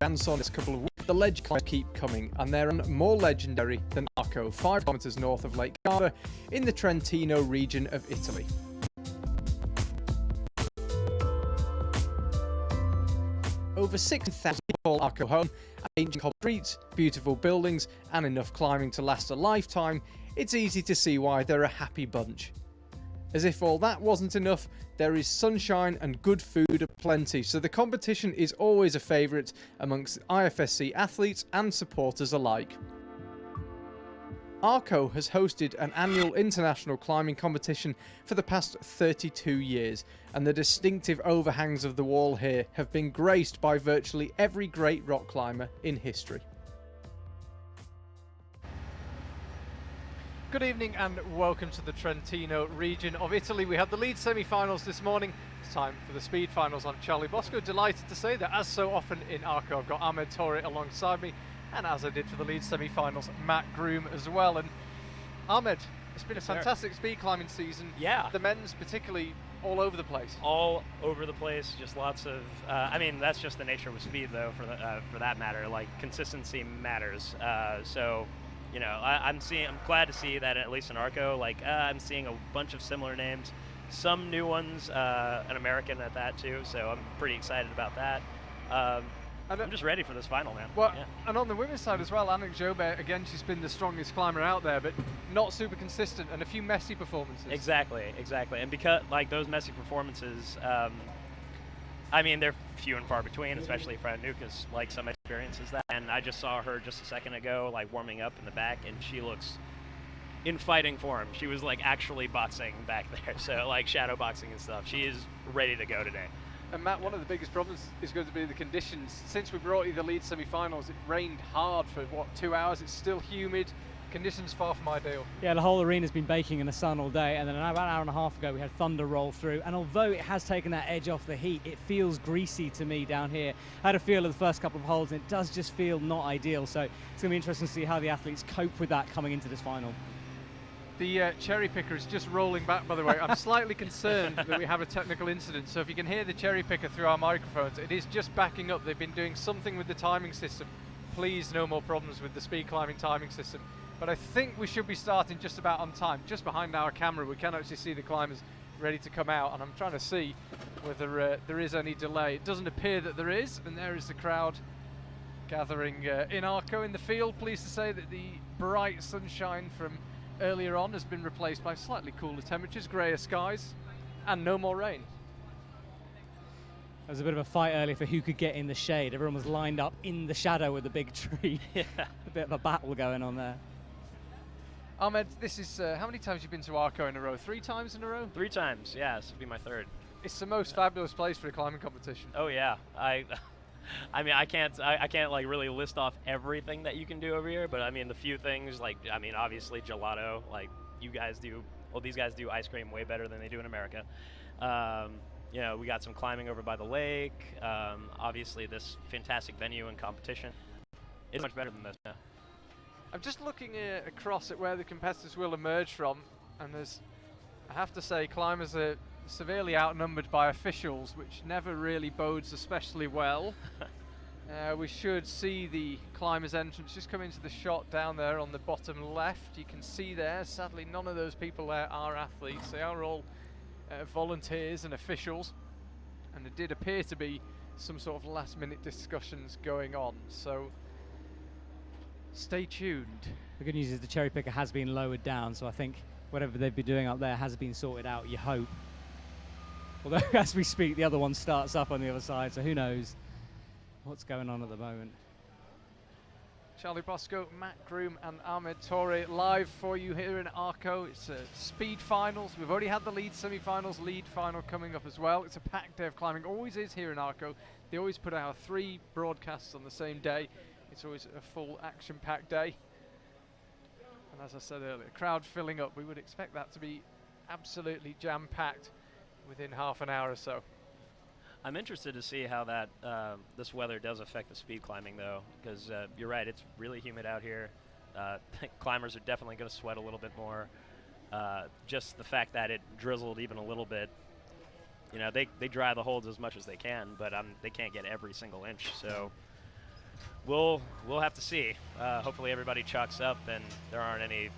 dance on this couple of weeks. The ledge climbs keep coming, and they're more legendary than Arco, 5 kilometers north of Lake Garda in the Trentino region of Italy. Over 6,000 people Arco home, ancient cobbled streets, beautiful buildings, and enough climbing to last a lifetime. It's easy to see why they're a happy bunch. As if all that wasn't enough, there is sunshine and good food aplenty, so the competition is always a favourite amongst IFSC athletes and supporters alike. Arco has hosted an annual international climbing competition for the past 32 years, and the distinctive overhangs of the wall here have been graced by virtually every great rock climber in history. Good evening and welcome to the Trentino region of Italy. We had the lead semi-finals this morning. It's time for the speed finals. I'm Charlie Bosco, delighted to say that as so often in Arco, I've got Ahmed Torre alongside me, and as I did for the lead semi-finals, Matt Groom as well. And Ahmed, it's been a fantastic speed climbing season. Yeah. The men's particularly all over the place. All over the place, just lots of, I mean, that's just the nature of speed though, for that matter. Like, consistency matters. So, you know, I'm glad to see that at least in Arco, like, I'm seeing a bunch of similar names, some new ones, an American at that too, so I'm pretty excited about that. And I'm just ready for this final, man. Well, yeah. And on the women's side as well, Annick Jobert, again, she's been the strongest climber out there, but not super consistent, and a few messy performances. Exactly. And because, like, those messy performances, I mean, they're few and far between, especially Fran Nuka's, like, some experiences that. And I just saw her just a second ago, like, warming up in the back, and she looks in fighting form. She was, like, actually boxing back there, so, like, shadow boxing and stuff. She is ready to go today. And Matt, one of the biggest problems is going to be the conditions. Since we brought you the lead semi-finals, it rained hard for, 2 hours? It's still humid. Conditions far from ideal. Yeah, the whole arena's been baking in the sun all day, and then about an hour and a half ago we had thunder roll through, and although it has taken that edge off the heat, it feels greasy to me down here. I had a feel of the first couple of holes, and it does just feel not ideal, so it's going to be interesting to see how the athletes cope with that coming into this final. The cherry picker is just rolling back, by the way. I'm slightly concerned that we have a technical incident, so if you can hear the cherry picker through our microphones, it is just backing up. They've been doing something with the timing system. Please, no more problems with the speed climbing timing system. But I think we should be starting just about on time. Just behind our camera, we can actually see the climbers ready to come out, and I'm trying to see whether there is any delay. It doesn't appear that there is, and there is the crowd gathering in Arco in the field. Pleased to say that the bright sunshine from earlier on has been replaced by slightly cooler temperatures, greyer skies, and no more rain. There was a bit of a fight earlier for who could get in the shade. Everyone was lined up in the shadow with the big tree. Yeah. A bit of a battle going on there. Ahmed, this is, how many times have you been to Arco in a row? 3 times in a row? 3 times, yeah, this will be my 3rd. It's the most fabulous place for a climbing competition. Oh yeah, I mean, I can't like really list off everything that you can do over here, but I mean the few things, like, I mean, obviously gelato, like you guys do. Well, these guys do ice cream way better than they do in America. You know, we got some climbing over by the lake. Obviously, this fantastic venue and competition is much better than this. Yeah. I'm just looking across at where the competitors will emerge from, and there's, I have to say, climbers are severely outnumbered by officials, which never really bodes especially well. We should see the climbers' entrance just come into the shot down there on the bottom left. You can see there, sadly none of those people there are athletes. They are all volunteers and officials, and there did appear to be some sort of last-minute discussions going on, so stay tuned. The good news is the cherry picker has been lowered down, so I think whatever they've been doing up there has been sorted out, you hope. Although, as we speak, the other one starts up on the other side, so who knows what's going on at the moment. Charlie Bosco, Matt Groom and Ahmed Torre live for you here in Arco. It's speed finals. We've already had the lead semi-finals, lead final coming up as well. It's a packed day of climbing, always is here in Arco. They always put out 3 broadcasts on the same day. It's always a full action-packed day. And as I said earlier, crowd filling up. We would expect that to be absolutely jam-packed within half an hour or so. I'm interested to see how that this weather does affect the speed climbing, though, because you're right, it's really humid out here. Climbers are definitely going to sweat a little bit more. Just the fact that it drizzled even a little bit, you know, they dry the holds as much as they can, but they can't get every single inch. So we'll have to see. Hopefully everybody chalks up and there aren't any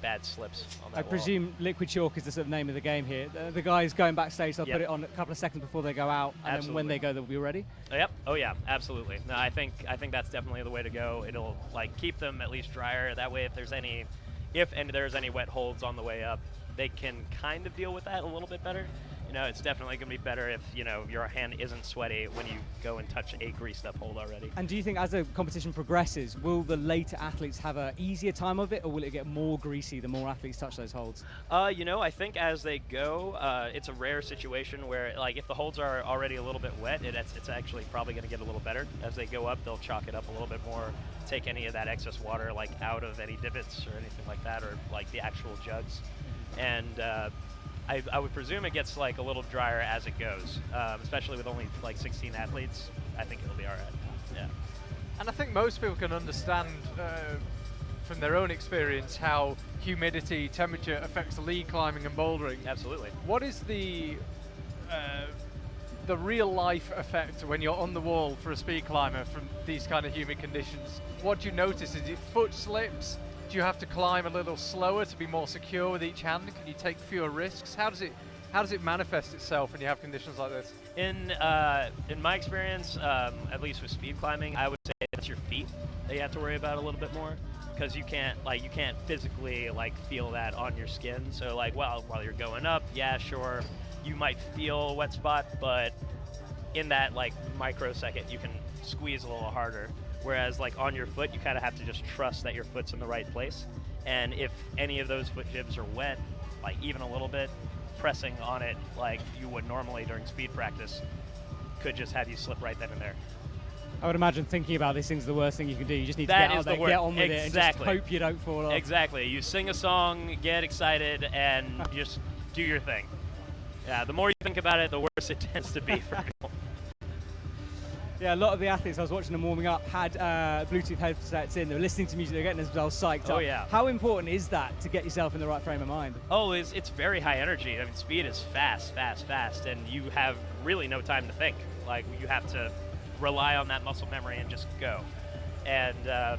bad slips on that I wall. presume liquid chalk is the sort of name of the game here. The guys going backstage, they'll put it on a couple of seconds before they go out, and then when they go, they'll be ready. Yep. Oh yeah, absolutely. No, I think that's definitely the way to go. It'll like keep them at least drier. That way, if there's any wet holds on the way up, they can kind of deal with that a little bit better. You know, it's definitely going to be better if, you know, your hand isn't sweaty when you go and touch a greased up hold already. And do you think as the competition progresses, will the later athletes have an easier time of it, or will it get more greasy the more athletes touch those holds? You know, I think as they go, it's a rare situation where, like, if the holds are already a little bit wet, it's actually probably going to get a little better. As they go up, they'll chalk it up a little bit more, take any of that excess water, like, out of any divots or anything like that, or, like, the actual jugs. And I would presume it gets like a little drier as it goes, especially with only like 16 athletes. I think it'll be all right. Yeah. And I think most people can understand from their own experience how humidity, temperature affects lead climbing and bouldering. Absolutely. What is the real life effect when you're on the wall for a speed climber from these kind of humid conditions? What do you notice? Is it foot slips? Do you have to climb a little slower to be more secure with each hand? Can you take fewer risks? How does it manifest itself when you have conditions like this? In my experience, at least with speed climbing, I would say it's your feet that you have to worry about a little bit more, because you can't physically like feel that on your skin. So like while you're going up, yeah, sure, you might feel a wet spot, but in that like microsecond you can squeeze a little harder. Whereas like on your foot, you kind of have to just trust that your foot's in the right place. And if any of those foot jibs are wet, like even a little bit, pressing on it like you would normally during speed practice could just have you slip right then and there. I would imagine thinking about these things is the worst thing you can do. You just need to get out there, get on with it, and just hope you don't fall off. Exactly. You sing a song, get excited, and just do your thing. Yeah, the more you think about it, the worse it tends to be for people. Yeah, a lot of the athletes I was watching them warming up had Bluetooth headsets in. They were listening to music, they were getting themselves psyched up. Oh yeah. How important is that to get yourself in the right frame of mind? Oh, it's very high energy. I mean, speed is fast, and you have really no time to think. Like, you have to rely on that muscle memory and just go. And I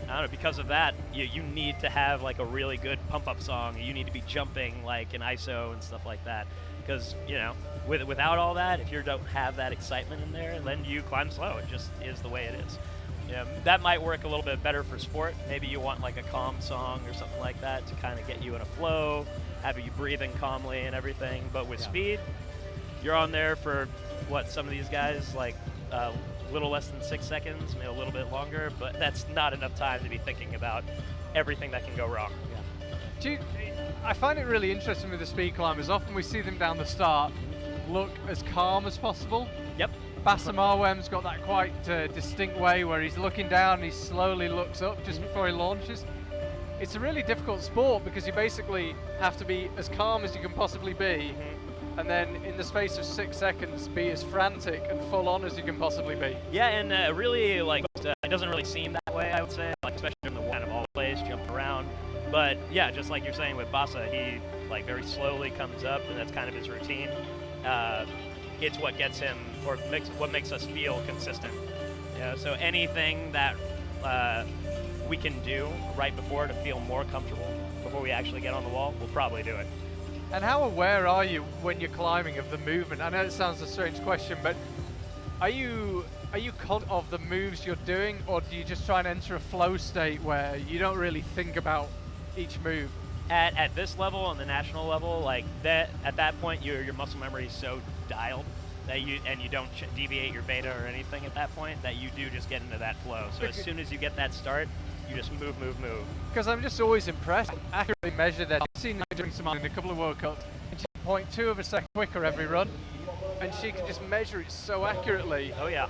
don't know, because of that, you need to have like a really good pump-up song. You need to be jumping like in ISO and stuff like that. Because, you know, without all that, if you don't have that excitement in there, then you climb slow. It just is the way it is. You know, that might work a little bit better for sport. Maybe you want like a calm song or something like that to kind of get you in a flow, have you breathing calmly and everything. But with speed, you're on there for, what, some of these guys, like a little less than 6 seconds, maybe a little bit longer, but that's not enough time to be thinking about everything that can go wrong. Yeah. I find it really interesting with the speed climbers. Often we see them down the start look as calm as possible. Yep. Bassam Arwem's got that quite distinct way where he's looking down and he slowly looks up just before he launches. It's a really difficult sport because you basically have to be as calm as you can possibly be, and then in the space of 6 seconds be as frantic and full on as you can possibly be. Yeah, and really, like, it doesn't really seem that way, I would say, like, especially in the kind of all plays, jumping around. But yeah, just like you're saying with Bassa, he like very slowly comes up, and that's kind of his routine. It's what gets him, or what makes us feel consistent. Yeah, so anything that we can do right before to feel more comfortable before we actually get on the wall, we'll probably do it. And how aware are you when you're climbing of the movement? I know it sounds a strange question, but are you conscious of the moves you're doing, or do you just try and enter a flow state where you don't really think about each move? At this level, on the national level, like that, at that point, your muscle memory is so dialed that you don't deviate your beta or anything at that point, that you do just get into that flow. So as soon as you get that start, you just move. Because I'm just always impressed. Accurately measure that. I've seen her doing some in a couple of World Cups, and she's 0.2 of a second quicker every run, and she can just measure it so accurately. Oh yeah.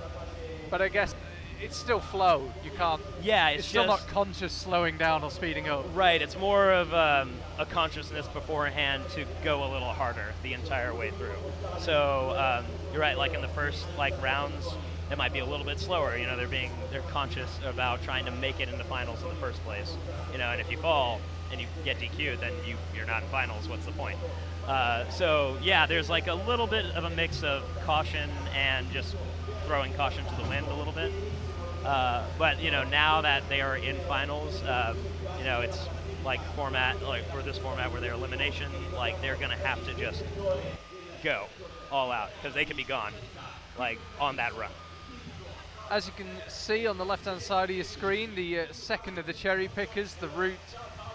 But I guess it's still flow. You can't. Yeah, it's still not conscious slowing down or speeding up. Right. It's more of a consciousness beforehand to go a little harder the entire way through. So you're right. Like in the first rounds, it might be a little bit slower. You know, they're conscious about trying to make it into finals in the first place. You know, and if you fall and you get DQ'd, then you're not in finals. What's the point? So yeah, there's like a little bit of a mix of caution and just throwing caution to the wind a little bit. But now that they are in finals, it's like for this format where they're elimination, like they're gonna have to just go all out because they can be gone, like on that run. As you can see on the left-hand side of your screen, the second of the cherry pickers, the route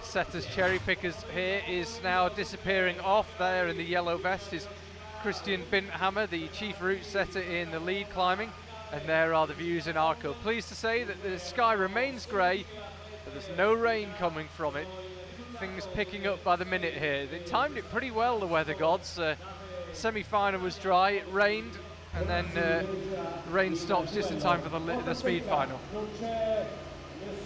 setters cherry pickers here, is now disappearing off. There in the yellow vest is Christian Binthammer, the chief route setter in the lead climbing, and there are the views in Arco. Pleased to say that the sky remains grey, but there's no rain coming from it. Things picking up by the minute here. They timed it pretty well, the weather gods. Semi-final was dry, it rained, and then the rain stops just in time for the speed final.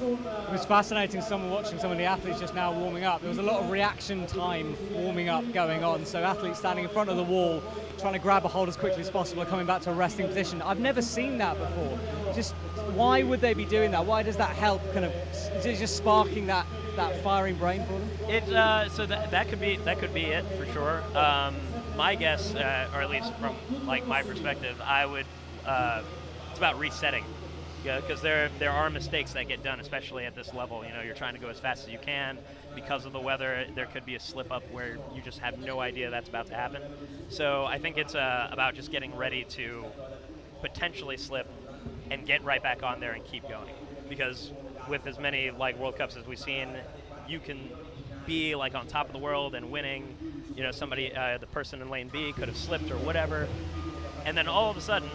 It was fascinating watching some of the athletes just now warming up. There was a lot of reaction time warming up going on, so athletes standing in front of the wall trying to grab a hold as quickly as possible, coming back to a resting position. I've never seen that before. Just why would they be doing that? Why does that help? Is it just sparking that firing brain for them? So that could be it for sure. My guess, or at least from like my perspective, I would it's about resetting. Because there are mistakes that get done, especially at this level. You're trying to go as fast as you can. Because of the weather, there could be a slip up where you just have no idea that's about to happen. So I think it's about just getting ready to potentially slip and get right back on there and keep going. Because with as many like World Cups as we've seen, you can be like on top of the world and winning. Somebody, the person in lane B could have slipped or whatever, and then all of a sudden,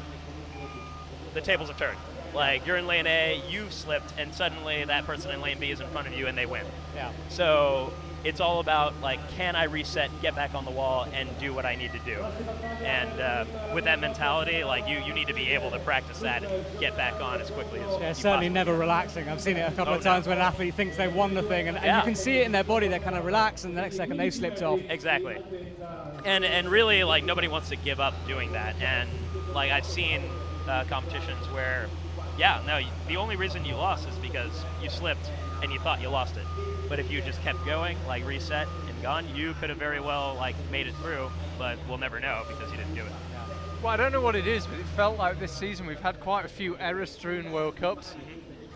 the tables have turned. Like, you're in lane A, you've slipped, and suddenly that person in lane B is in front of you and they win. Yeah. So it's all about, like, can I reset, get back on the wall, and do what I need to do? And with that mentality, like, you need to be able to practice that and get back on as quickly as it's certainly never relaxing. I've seen it a couple of times when an athlete thinks they won the thing, and you can see it in their body. They kind of relax, and the next second they've slipped off. Exactly. And really, like, nobody wants to give up doing that. And, like, I've seen competitions where, the only reason you lost is because you slipped and you thought you lost it. But if you just kept going, like reset and gone, you could have very well like made it through, but we'll never know because you didn't do it. Well, I don't know what it is, but it felt like this season we've had quite a few error-strewn World Cups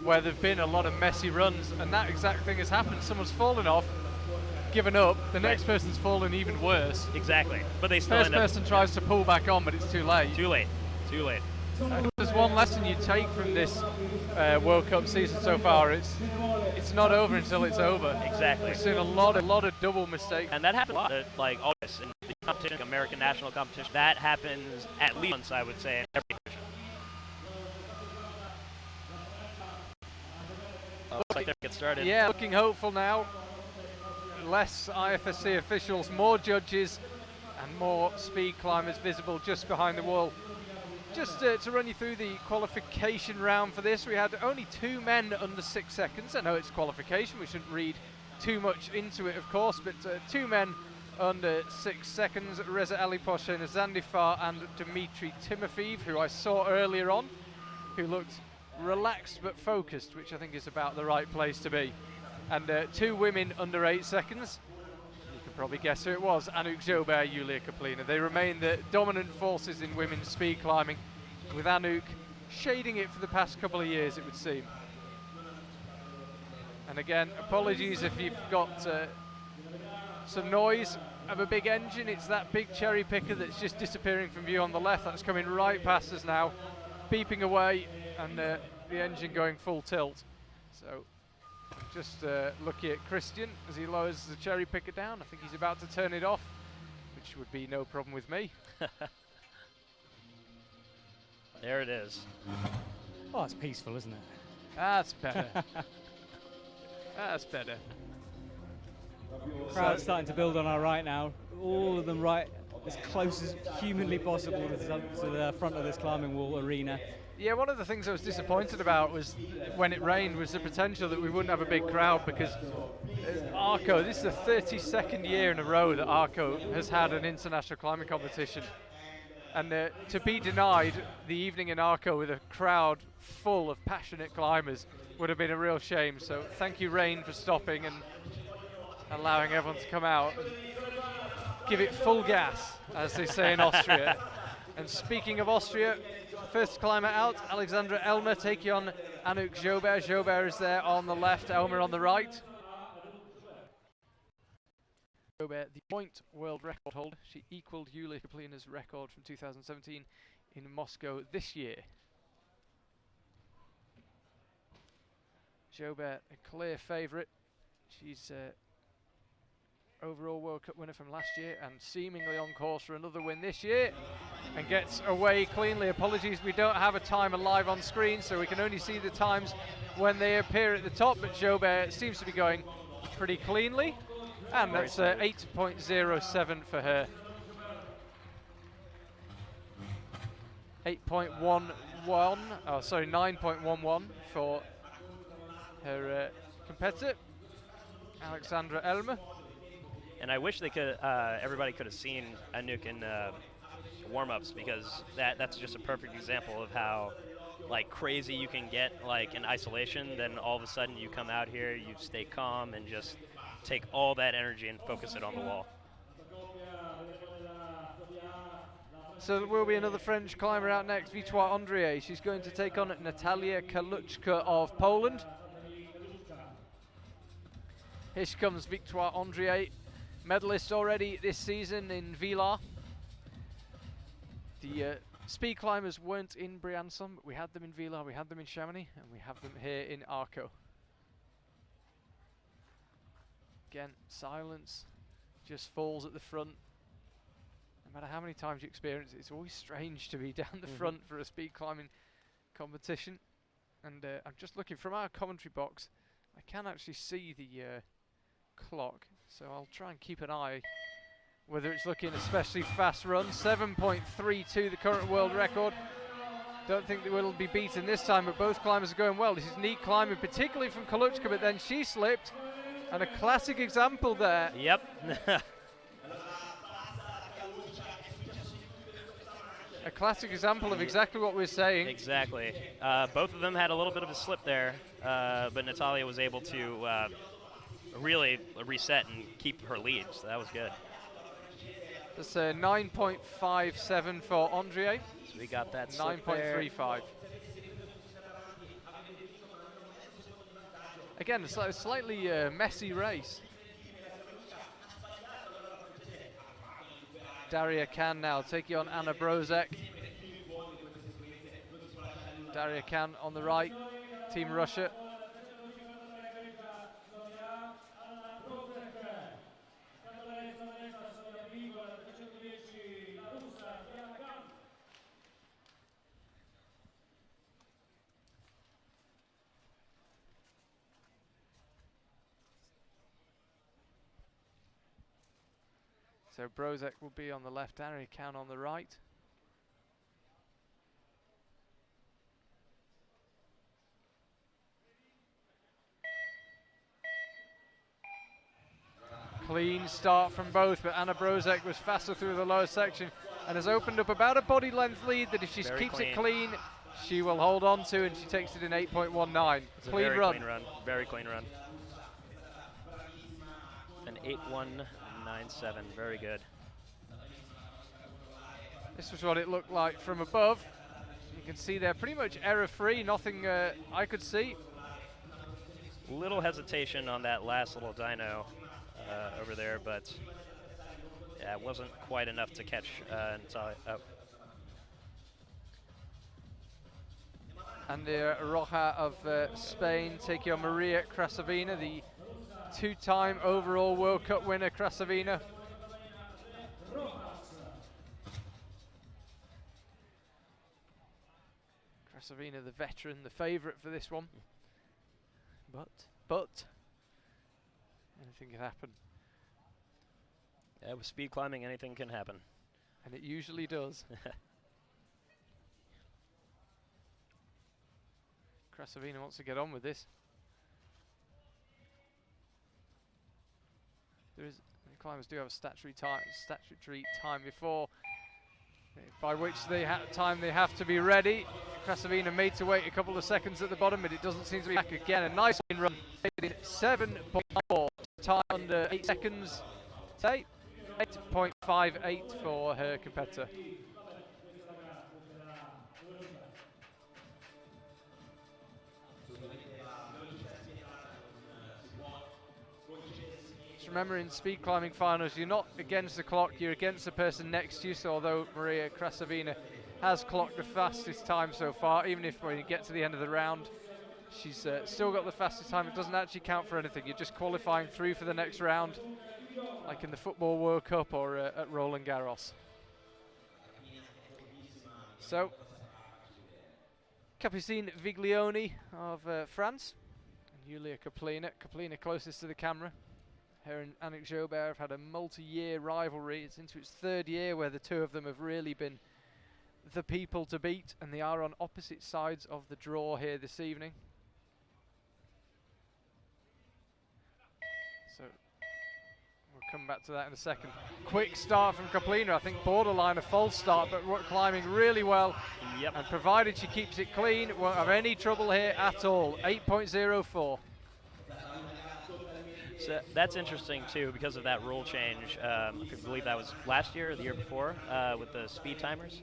where there've been a lot of messy runs, and that exact thing has happened. Someone's fallen off, given up, the next person's fallen even worse. Exactly. But they still First person tries to pull back on, but it's too late. Too late. There's one lesson you take from this World Cup season so far. It's not over until it's over. Exactly. We've seen a lot of double mistakes. And that happens a lot, like always in the competition, American national competition. That happens at least once, I would say, in every competition. Looks like they're getting started. Yeah, looking hopeful now. Less IFSC officials, more judges, and more speed climbers visible just behind the wall. Just to run you through the qualification round for this, we had only 2 men under 6 seconds. I know it's qualification, we shouldn't read too much into it, of course, but 2 men under 6 seconds, Reza Aliposh, Zandifar and Dmitry Timofeev, who I saw earlier on, who looked relaxed but focused, which I think is about the right place to be. And 2 women under 8 seconds. You can probably guess who it was, Anouk Jobert, Yulia Kaplina. They remain the dominant forces in women's speed climbing, with Anouk shading it for the past couple of years, it would seem. And again, apologies if you've got some noise of a big engine. It's that big cherry picker that's just disappearing from view on the left. That's coming right past us now, beeping away, and the engine going full tilt. So just looking at Christian as he lowers the cherry picker down. I think he's about to turn it off, which would be no problem with me. There it is. Oh, it's peaceful, isn't it? That's better. That's better. Crowd's starting to build on our right now. All of them right as close as humanly possible to the front of this climbing wall arena. Yeah, one of the things I was disappointed about was when it rained was the potential that we wouldn't have a big crowd, because Arco, this is the 32nd year in a row that Arco has had an international climbing competition. And to be denied the evening in Arco with a crowd full of passionate climbers would have been a real shame. So thank you, rain, for stopping and allowing everyone to come out and give it full gas, as they say in Austria. And speaking of Austria, first climber out, Alexandra Elmer taking on Anouk Jobert. Jobert is there on the left, Elmer on the right. Jobert, the point world record holder. She equaled Yulia Kaplina's record from 2017 in Moscow this year. Jobert, a clear favourite. She's overall World Cup winner from last year and seemingly on course for another win this year, and gets away cleanly. Apologies, we don't have a timer live on screen, so we can only see the times when they appear at the top, but Jobert seems to be going pretty cleanly, and that's 8.07 for her. 9.11 for her competitor, Alexandra Elmer. And I wish they could, everybody could have seen Anouk in warm-ups, because that's just a perfect example of how like crazy you can get like in isolation. Then all of a sudden you come out here, you stay calm and just take all that energy and focus it on the wall. So there will be another French climber out next, Victoire Andrier. She's going to take on Natalia Kaluchka of Poland. Here she comes, Victoire Andrier, medalist already this season in Villars. The speed climbers weren't in Briançon, but we had them in Villars, we had them in Chamonix, and we have them here in Arco. Again, silence, just falls at the front. No matter how many times you experience it, it's always strange to be down the front for a speed climbing competition. And I'm just looking from our commentary box, I can actually see the clock, so I'll try and keep an eye whether it's looking especially fast run. 7.32, the current world record. Don't think that will be beaten this time, but both climbers are going well. This is neat climbing, particularly from Kaluchka, but then she slipped, and a classic example there. Yep. A classic example of exactly what we're saying. Exactly. Both of them had a little bit of a slip there, but Natalia was able to really reset and keep her lead, so that was good. That's 9.57 for Andrier. So we got that 9.35. Again, a slightly messy race. Daria Khan now taking on Anna Brozek. Daria Khan on the right, Team Russia. So Brozek will be on the left, Daria Khan on the right. Clean start from both, but Anna Brozek was faster through the lower section and has opened up about a body length lead that if she keeps it clean, she will hold on to, and she takes it in 8.19. Clean run. Clean run, very clean run. An 8.197, very good. This was what it looked like from above. You can see they're pretty much error-free, nothing I could see. Little hesitation on that last little dyno over there, but yeah, it wasn't quite enough to catch Natalia. Oh. And Roja of Spain taking on Maria Krasavina, the two-time overall World Cup winner, Krasavina. Krasavina, the veteran, the favourite for this one. But anything can happen. Yeah, with speed climbing, anything can happen. And it usually does. Krasavina wants to get on with this. The climbers do have a statutory time before, by which they have to be ready. Krasavina made to wait a couple of seconds at the bottom, but it doesn't seem to be back again. A nice run, 7.4, time under 8 seconds. 8.58 for her competitor. Remember, in speed climbing finals, you're not against the clock, you're against the person next to you. So although Maria Krasavina has clocked the fastest time so far, even if when you get to the end of the round, she's still got the fastest time, it doesn't actually count for anything. You're just qualifying through for the next round, like in the Football World Cup or at Roland Garros. So, Capucine Viglioni of France, and Julia Kaplina. Kaplina closest to the camera. Her and Annick Jobert have had a multi-year rivalry. It's into its third year where the two of them have really been the people to beat, and they are on opposite sides of the draw here this evening. So we'll come back to that in a second. Quick start from Kaplina, I think borderline a false start, but climbing really well. Yep. And provided she keeps it clean, won't have any trouble here at all. 8.04. So that's interesting too because of that rule change. I believe that was last year or the year before with the speed timers.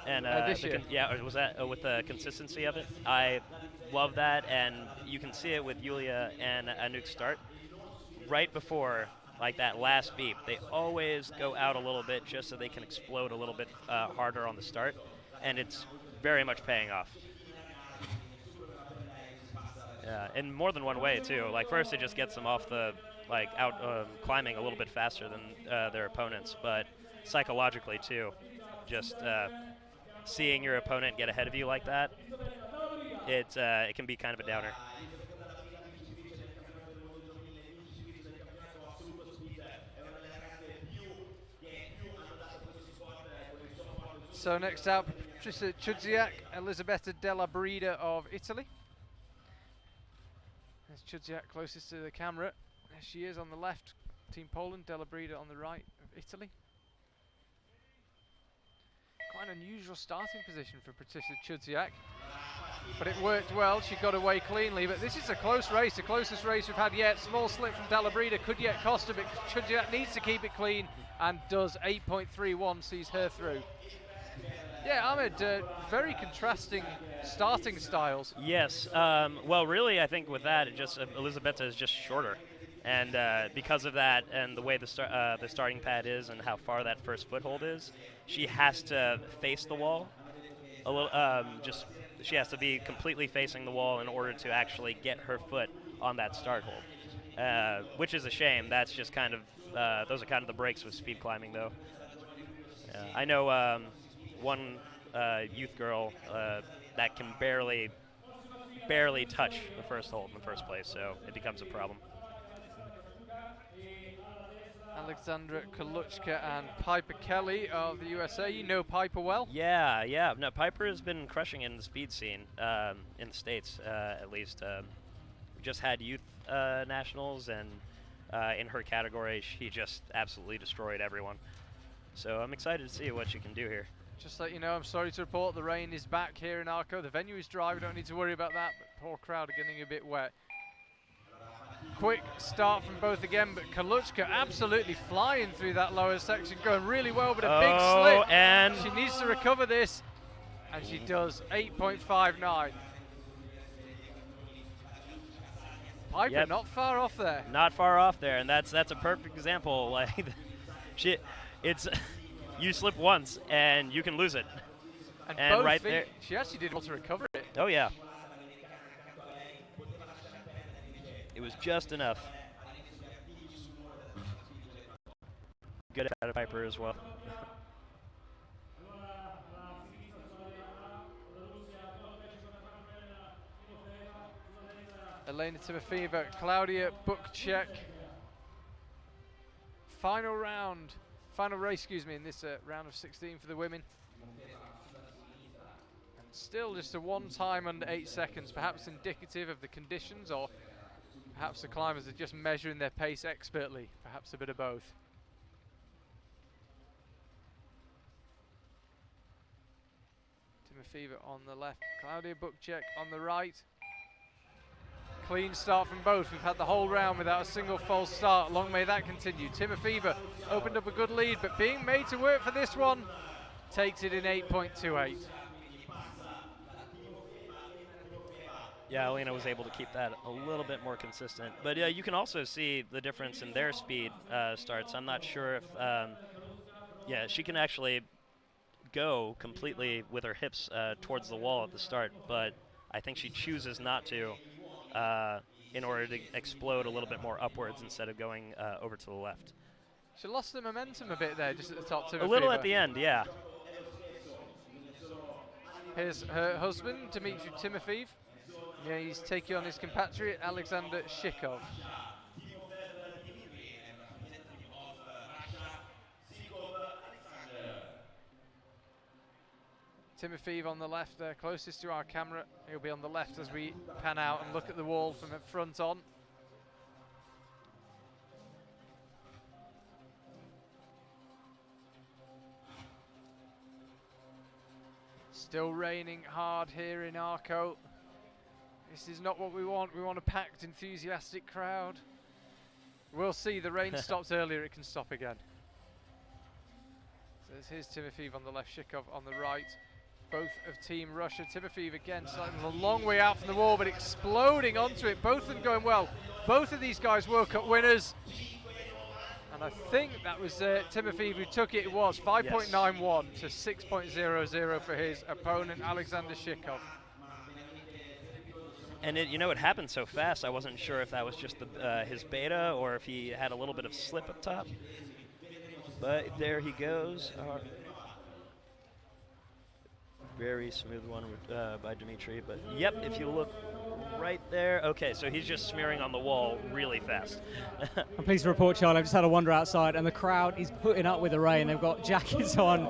And this year. yeah, was that with the consistency of it? I love that, and you can see it with Julia and Anouk's start. Right before, like that last beep, they always go out a little bit just so they can explode a little bit harder on the start, and it's very much paying off. In more than one way too. Like first, it just gets them off the out climbing a little bit faster than their opponents, but psychologically too, just seeing your opponent get ahead of you like that, it can be kind of a downer. So next up, Patricia Chudziak, Elisabetta Della Brida of Italy. There's Chudziak closest to the camera. There she is on the left, Team Poland, Della Brida on the right of Italy. Quite an unusual starting position for Patricia Chudziak, but it worked well. She got away cleanly, but this is a close race, the closest race we've had yet. Small slip from Della Brida could yet cost her, but Chudziak needs to keep it clean and does. 8.31 sees her through. Yeah, Ahmed, very contrasting starting styles. Yes, well, really, I think with that, Elisabetta is just shorter, and because of that, and the way the starting pad is, and how far that first foothold is, she has to face the wall a little. She has to be completely facing the wall in order to actually get her foot on that start hold, which is a shame. That's just kind of those are kind of the breaks with speed climbing, though. I know. One youth girl that can barely touch the first hold in the first place, so it becomes a problem. Alexandra Koluchka and Piper Kelly of the USA. You know Piper well? Yeah. No, Piper has been crushing in the speed scene in the States, at least. We just had youth nationals, and in her category, she just absolutely destroyed everyone. So I'm excited to see what she can do here. Just to let you know, I'm sorry to report the rain is back here in Arco. The venue is dry, we don't need to worry about that, but poor crowd are getting a bit wet. Quick start from both again, but Koluchka absolutely flying through that lower section, going really well, but a big slip. And she needs to recover this, and she does. 8.59. Piper not far off there. Not far off there, and that's a perfect example. Like, you slip once and you can lose it. And right there, she actually did well to recover it. Oh yeah. It was just enough. Good out of Piper as well. Elena Timofeeva, Claudia Bukchek. Final race, in this round of 16 for the women. And still just a one time under 8 seconds, perhaps indicative of the conditions, or perhaps the climbers are just measuring their pace expertly, perhaps a bit of both. Timofeeva on the left, Claudia Bukchek on the right. Clean start from both. We've had the whole round without a single false start. Long may that continue. Timofeeva opened up a good lead, but being made to work for this one, takes it in 8.28. Yeah, Alina was able to keep that a little bit more consistent. But yeah, you can also see the difference in their speed starts. I'm not sure if, yeah, she can actually go completely with her hips towards the wall at the start, but I think she chooses not to in order to explode a little bit more upwards instead of going over to the left. She lost the momentum a bit there, just at the top. A little at the end, yeah. Here's her husband, Dmitry Timofeev. Yeah, he's taking on his compatriot, Alexander Shikov. Timofeev on the left there, closest to our camera. He'll be on the left as we pan out and look at the wall from the front on. Still raining hard here in Arco. This is not what we want. We want a packed, enthusiastic crowd. We'll see. The rain stopped earlier. It can stop again. So here's Timofeev on the left, Shikov on the right. Both of Team Russia. Timofeev again, starting a long way out from the wall, but exploding onto it. Both of them going well. Both of these guys World Cup winners. And I think that was Timofeev who took it. It was 5.91 to 6.00 for his opponent, Alexander Shikov. And it happened so fast. I wasn't sure if that was just his beta or if he had a little bit of slip up top. But there he goes. Very smooth one by Dmitry. But yep, if you look right there. Okay, so he's just smearing on the wall really fast. I'm pleased to report, Charlie, I've just had a wander outside and the crowd is putting up with the rain. They've got jackets on,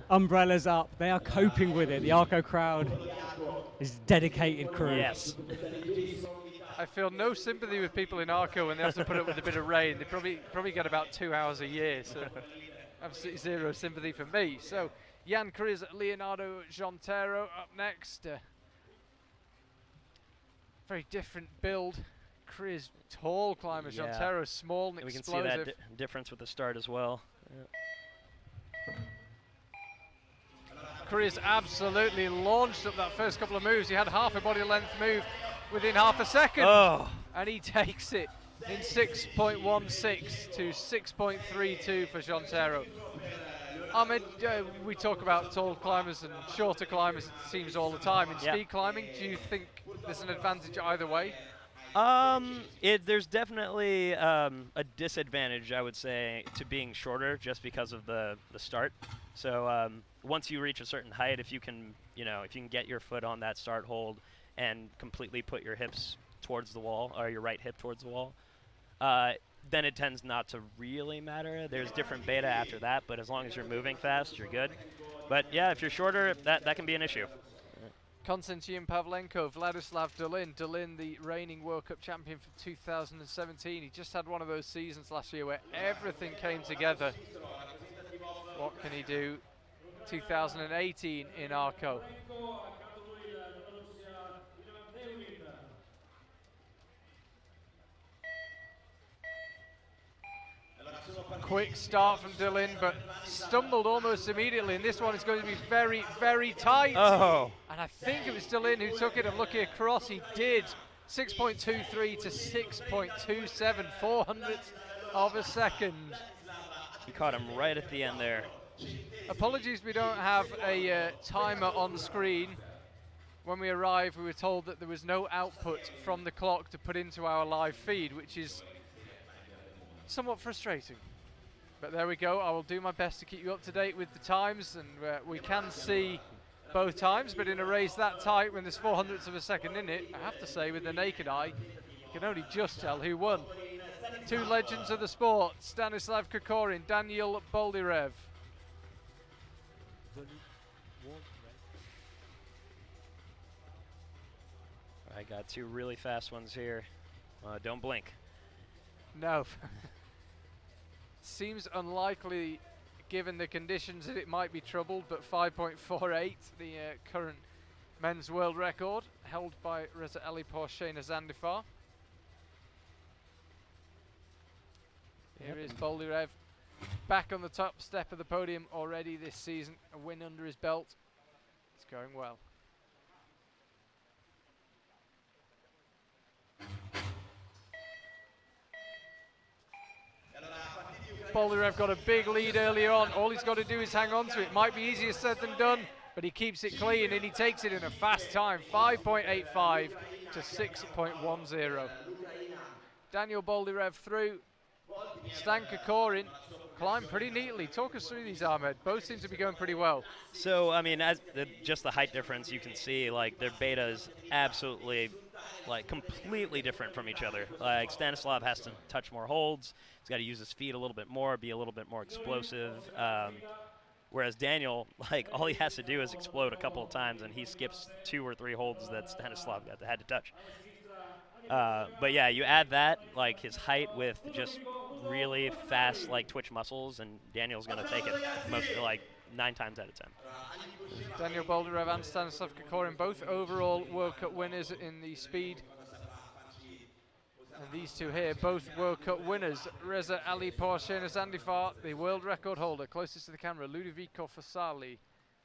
umbrellas up. They are coping with it. The Arco crowd is dedicated crew. Yes. I feel no sympathy with people in Arco when they have to put up with a bit of rain. They probably get about 2 hours a year, so absolutely zero sympathy for me. So Jan Kriz, Leonardo Jontero up next. Very different build. Kriz, tall climber, Yeah. Jontero, small and we explosive. can see that difference with the start as well. Kriz absolutely launched up that first couple of moves. He had half a body length move within half a second. Oh. And he takes it in 6.16 to 6.32 for Jontero. Ahmed, we talk about tall climbers and shorter climbers, it seems, all the time. In speed climbing, do you think there's an advantage either way? There's definitely a disadvantage, I would say, to being shorter just because of the start. So once you reach a certain height, if you can get your foot on that start hold and completely put your hips towards the wall, or your right hip towards the wall, then it tends not to really matter. There's different beta after that, but as long as you're moving fast, you're good. But yeah, if you're shorter, that can be an issue. Konstantin Pavlenko, Vladislav Dolin. Dolin, the reigning World Cup champion for 2017. He just had one of those seasons last year where everything came together. What can he do? 2018 in Arco. Quick start from Dolin, but stumbled almost immediately, and this one is going to be very, very tight. Oh. And I think it was Dolin who took it, and looking across, he did. 6.23 to 6.27, 400th of a second. He caught him right at the end there. Apologies, we don't have a timer on the screen. When we arrived, we were told that there was no output from the clock to put into our live feed, which is somewhat frustrating. But there we go. I will do my best to keep you up to date with the times, and we can see both times, but in a race that tight when there's 400ths of a second in it, I have to say with the naked eye, you can only just tell who won. Two legends of the sport, Stanislav Kokorin, Daniil Boldyrev. I got two really fast ones here. Don't blink. No. Seems unlikely given the conditions that it might be troubled, but 5.48, the current men's world record, held by Reza Alipor, Shayna Zandifar. Here is Boldyrev, back on the top step of the podium already this season, a win under his belt. It's going well. Boldyrev got a big lead early on. All he's got to do is hang on to it. Might be easier said than done, but he keeps it clean and he takes it in a fast time, 5.85 to 6.10. Daniel Boldyrev through. Stan Kokorin climbed pretty neatly. Talk us through these, Ahmed. Both seem to be going pretty well. So, I mean, just the height difference, you can see, like, their beta is absolutely, like, completely different from each other. Like, Stanislav has to touch more holds. He's got to use his feet a little bit more, be a little bit more explosive. Whereas Daniel, like, all he has to do is explode a couple of times, and he skips 2 or 3 holds that Stanislav had to touch. But yeah, you add that, like, his height with just really fast, like, twitch muscles, and Daniel's going to take it like 9 times out of 10. Daniel Boldyrev and Stanislav Kokorin, both overall World Cup winners in the speed. And these two here, both World Cup winners. Reza Ali Porshena Zandifar, the world record holder, closest to the camera. Ludovico Fasali,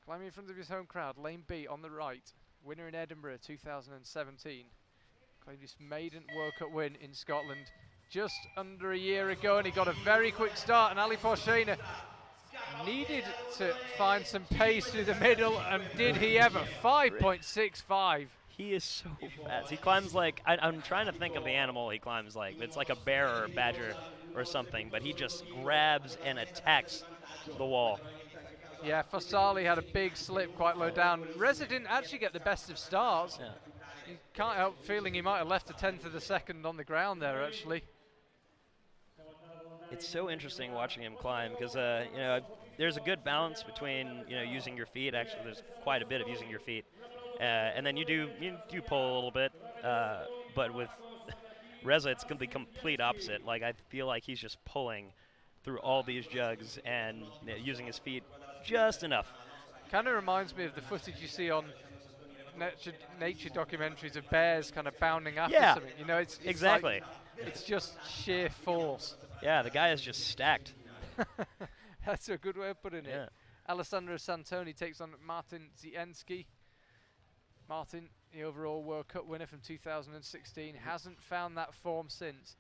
climbing in front of his home crowd, lane B on the right. Winner in Edinburgh 2017. Claimed his maiden World Cup win in Scotland just under a year ago, and he got a very quick start, and Ali Porshena needed to find some pace through the middle, and did he ever. 5.65. He is so fast. He climbs like, I'm trying to think of the animal he climbs like. It's like a bear or a badger or something, but he just grabs and attacks the wall. Yeah, Fasali had a big slip quite low down. Reza didn't actually get the best of starts. Yeah. You can't help feeling he might have left a tenth of a second on the ground there, actually. It's so interesting watching him climb because, you know, there's a good balance between, you know, using your feet. Actually, there's quite a bit of using your feet. And then you do pull a little bit. But with Reza, it's going to be complete opposite. Like, I feel like he's just pulling through all these jugs and, you know, using his feet just enough. Kind of reminds me of the footage you see on nature documentaries of bears kind of bounding after something. You know, it's exactly. Like, it's just sheer force. Yeah, the guy is just stacked. That's a good way of putting it. Yeah. Alessandro Santoni takes on Martin Zienski. Martin, the overall World Cup winner from 2016, hasn't found that form since.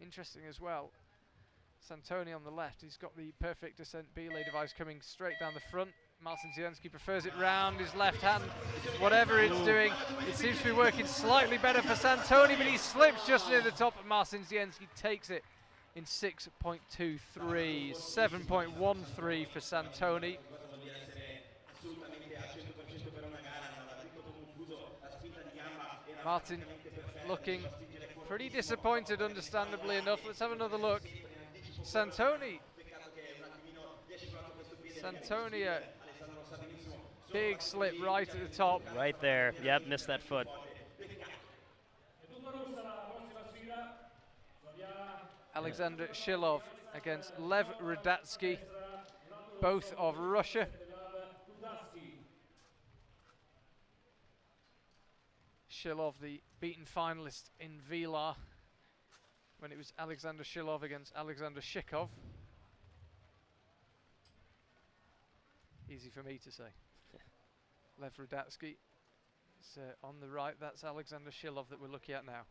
Interesting as well. Santoni on the left, he's got the perfect descent belay device coming straight down the front. Martin Zienski prefers it round his left hand. Whatever it's doing, it seems to be working slightly better for Santoni, but he slips just near the top, and Martin Zienski takes it in 6.23, 7.13 for Santoni. Martin looking pretty disappointed, understandably enough. Let's have another look. Santoni, big slip right at the top. Right there. Yep, missed that foot. Alexander Shilov against Lev Rudatsky, both of Russia. Shilov, the beaten finalist in Vila, when it was Alexander Shilov against Alexander Shikov. Easy for me to say. Lev Rudatsky. So on the right, that's Alexander Shilov that we're looking at now.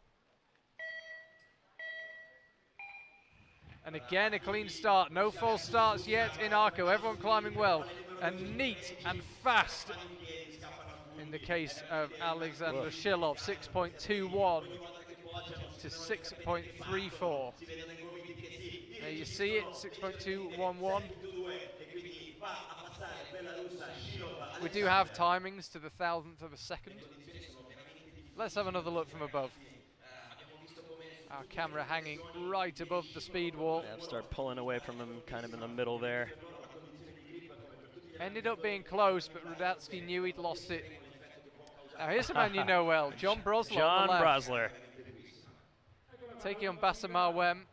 And again, a clean start. No false starts yet in Arco. Everyone climbing well and neat and fast. In the case of Alexander Shilov, 6.21 to 6.34. There you see it, 6.211. We do have timings to the thousandth of a second. Let's have another look from above. Our camera hanging right above the speed wall. Yeah, start pulling away from him, kind of in the middle there. Ended up being close, but Rudatsky knew he'd lost it. Now here's a man you know well, John Brosler. John Brosler. Taking on Bassa Marwem.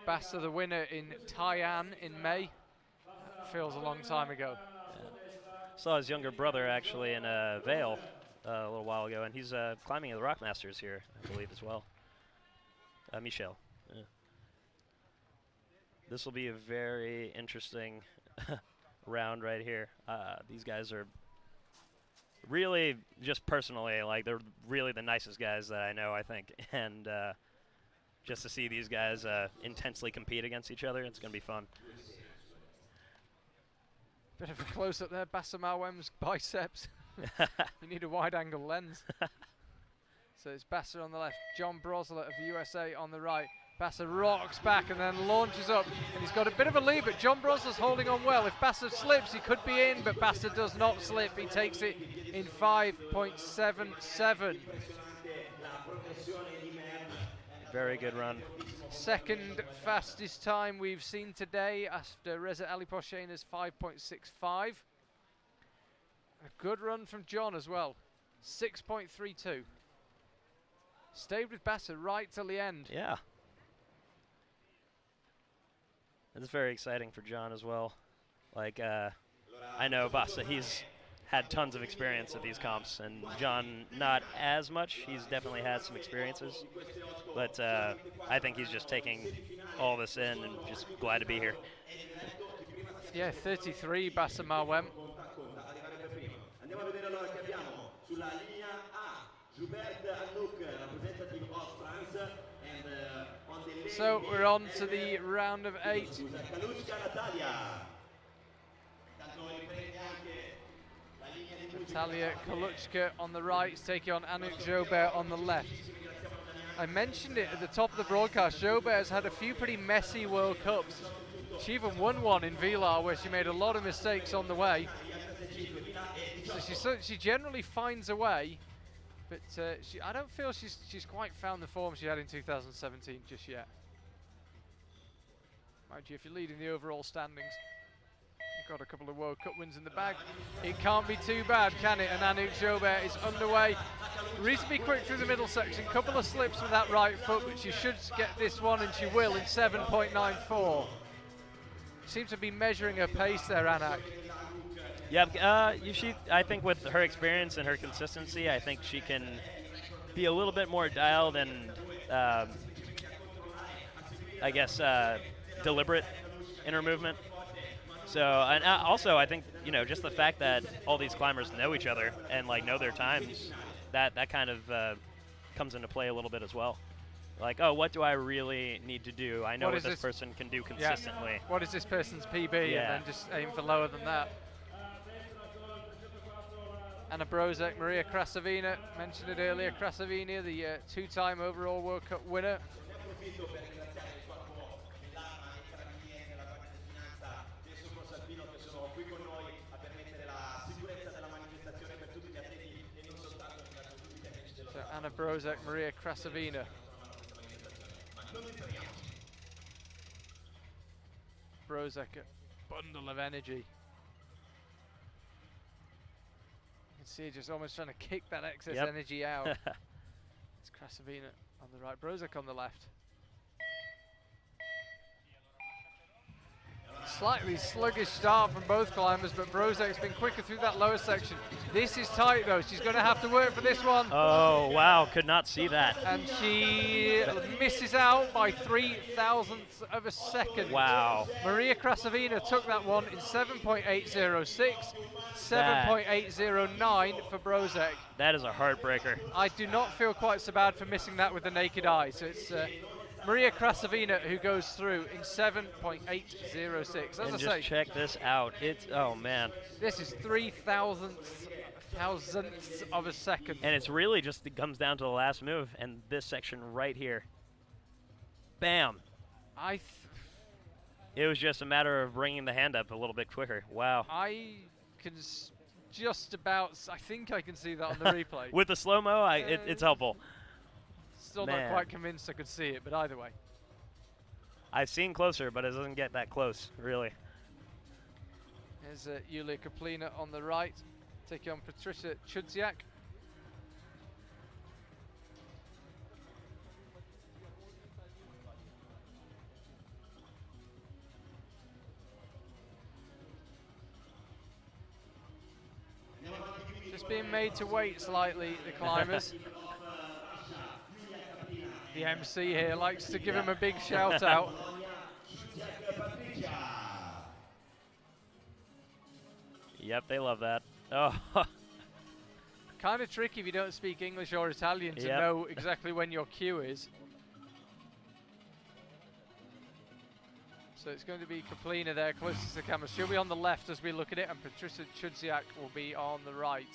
Bassa the winner in Tai'an in May. That feels a long time ago. Yeah. Saw his younger brother actually in Vale a little while ago, and he's climbing at the Rock Masters here, I believe, as well. Michel. Yeah. This will be a very interesting round right here. These guys are really, just personally, like, they're really the nicest guys that I know, I think. And just to see these guys intensely compete against each other. It's going to be fun. Bit of a close-up there, Basser Mawem's biceps. You need a wide-angle lens. So it's Basser on the left, John Brosler of the USA on the right. Basser rocks back and then launches up, and he's got a bit of a lead, but John Brosler's holding on well. If Basser slips, he could be in, but Basser does not slip. He takes it in 5.77. Very good run. Second fastest time we've seen today after Reza Ali Poshena's 5.65. A good run from John as well, 6.32. Stayed with Basser right till the end. Yeah. It's very exciting for John as well. Like, I know Basser, he's had tons of experience at these comps, and John not as much. He's definitely had some experiences, but I think he's just taking all this in and just glad to be here. Yeah, 33 Basser Mawem. So we're on to the round of 8. Natalia Kaluchka on the right is taking on Anouk Jobert on the left. I mentioned it at the top of the broadcast. Jobert has had a few pretty messy World Cups. She even won one in Vilar where she made a lot of mistakes on the way. So she generally finds a way, but I don't feel she's quite found the form she had in 2017 just yet. Mind you, if you're leading the overall standings, you've got a couple of World Cup wins in the bag. It can't be too bad, can it? And Anouk Jobert is underway. Reasonably quick through the middle section. Couple of slips with that right foot, but she should get this one, and she will in 7.94. Seems to be measuring her pace there, Anouk. Yeah, I think with her experience and her consistency, I think she can be a little bit more dialed and, I guess, deliberate in her movement. So, and also I think, just the fact that all these climbers know each other and like know their times, that kind of comes into play a little bit as well. Like, oh, what do I really need to do? I know what this person can do consistently. Yeah. What is this person's PB? Yeah. And then just aim for lower than that. Anna Brozek, Maria Krasavina, mentioned it earlier. Krasavina, the two-time overall World Cup winner. So Anna Brozek, Maria Krasavina. Brozek, a bundle of energy. See her just almost trying to kick that excess energy out. It's Krasavina on the right, Brozek on the left. Slightly sluggish start from both climbers, but Brozek's been quicker through that lower section. This is tight though, she's going to have to work for this one. Oh wow, could not see that. And she misses out by 0.003 of a second. Wow. Maria Krasavina took that one in 7.806. 7.809 for Brozek. That is a heartbreaker. I do not feel quite so bad for missing that with the naked eye. So it's Maria Krasavina who goes through in 7.806. And just check this out. Oh man. This is 0.003 of a second. And it's really just, it comes down to the last move and this section right here. Bam. It was just a matter of bringing the hand up a little bit quicker. Wow. I can just about, I think I can see that on the replay. With the slow-mo, it's helpful. Still not quite convinced I could see it, but either way. I've seen closer, but it doesn't get that close, really. There's Yulia Kaplina on the right, taking on Patricia Chudziak. Just being made to wait slightly, the climbers. The MC here likes to give him a big shout out. Yep, they love that. Oh. Kind of tricky if you don't speak English or Italian to know exactly when your cue is. So it's going to be Kaplina there closest to the camera. She'll be on the left as we look at it, and Patricia Chudziak will be on the right.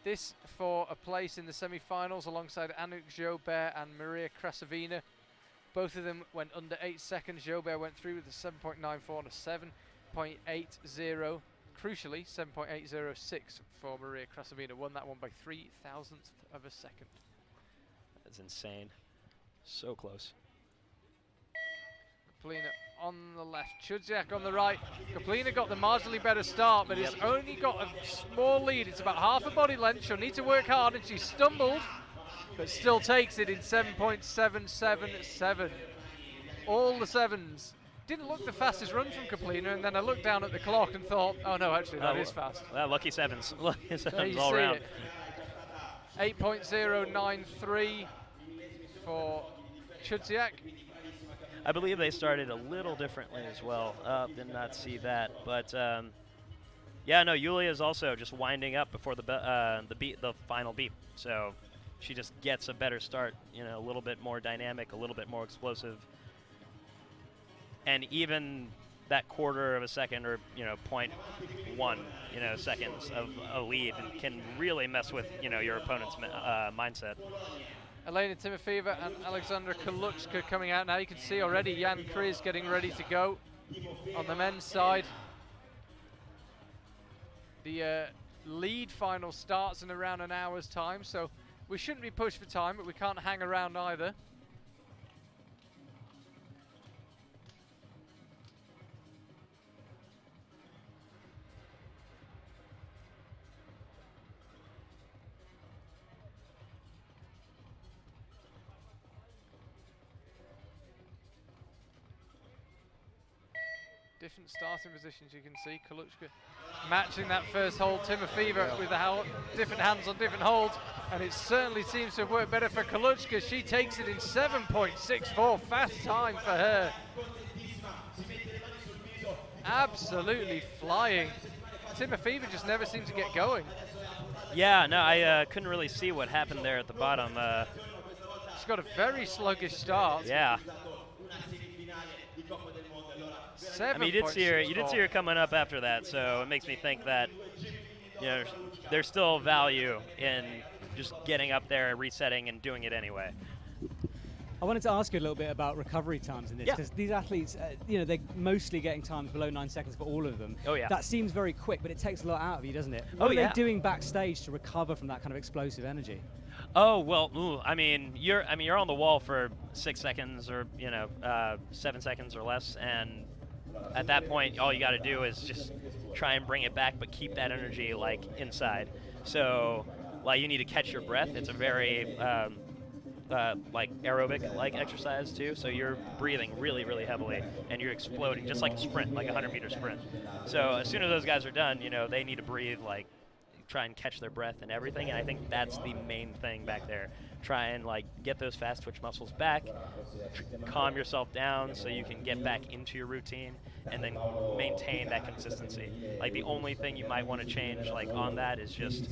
This for a place in the semi-finals alongside Anouk Jobert and Maria Krasavina. Both of them went under 8 seconds. Jobert went through with a 7.94 and a 7.80. Crucially, 7.806 for Maria Krasavina. Won that one by 0.003 of a second. That's insane. So close. Kaplina on the left, Chudziak on the right. Kaplina got the marginally better start, but has only got a small lead. It's about half a body length. She'll need to work hard, and she stumbled, but still takes it in 7.777. All the sevens. Didn't look the fastest run from Kaplina, and then I looked down at the clock and thought, oh no, actually that is fast. Well, lucky sevens. Lucky sevens you all see around. It. 8.093 for Chudziak. I believe they started a little differently as well. Did not see that, but yeah, no. Yulia is also just winding up before the final beep, so she just gets a better start. You know, a little bit more dynamic, a little bit more explosive, and even that quarter of a second or 0.1 seconds of a lead can really mess with your opponent's mindset. Elena Timofeeva and Alexandra Kaluchka coming out now. You can see already Jan Kriz getting ready to go on the men's side. The lead final starts in around an hour's time, so we shouldn't be pushed for time, but we can't hang around either. Different starting positions, you can see. Kaluchka matching that first hold. Timofeeva with the different hands on different holds, and it certainly seems to have worked better for Kaluchka. She takes it in 7.64. Fast time for her. Absolutely flying. Timofeeva just never seemed to get going. Yeah, no, I couldn't really see what happened there at the bottom. She's got a very sluggish start. Yeah. I mean, you did see her coming up after that, so it makes me think that there's still value in just getting up there, resetting, and doing it anyway. I wanted to ask you a little bit about recovery times in this, because these athletes, they're mostly getting times below 9 seconds for all of them. Oh yeah. That seems very quick, but it takes a lot out of you, doesn't it? What are they doing backstage to recover from that kind of explosive energy? Oh well, I mean, you're on the wall for 6 seconds or 7 seconds or less, and at that point, all you got to do is just try and bring it back, but keep that energy inside. So, you need to catch your breath. It's a very aerobic exercise too. So you're breathing really, really heavily, and you're exploding just like a sprint, like a 100-meter sprint. So as soon as those guys are done, they need to breathe, try and catch their breath and everything. And I think that's the main thing back there. Try and get those fast twitch muscles back, calm yourself down so you can get back into your routine, and then maintain that consistency. The only thing you might want to change on that is just,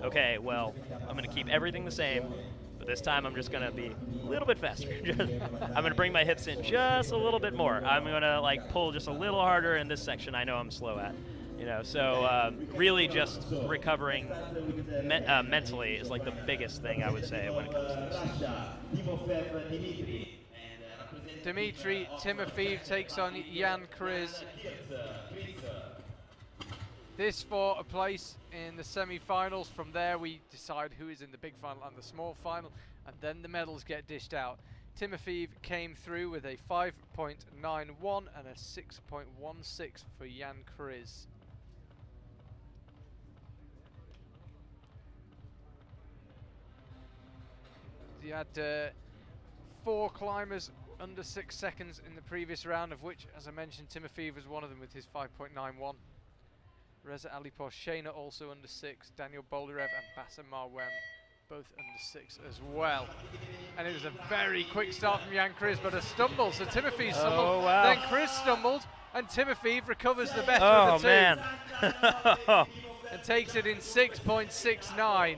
okay, well, I'm going to keep everything the same, but this time I'm just going to be a little bit faster. I'm going to bring my hips in just a little bit more. I'm going to pull just a little harder in this section I know I'm slow at. So really just recovering mentally is the biggest thing I would say when it comes to this. Dmitry Timofeev takes on Jan Kriz. This for a place in the semi-finals. From there we decide who is in the big final and the small final, and then the medals get dished out. Timofeev came through with a 5.91 and a 6.16 for Jan Kriz. You had 4 climbers under 6 seconds in the previous round, of which, as I mentioned, Timofeev was one of them with his 5.91. Reza Alipor, Shayna also under 6, Daniel Boldarev and Bassem Marwem both under 6 as well. And it was a very quick start from Jan Kriz, but a stumble. So Timofeev stumbled, then Kriz stumbled, and Timofeev recovers the better of the two. Man. And takes it in 6.69.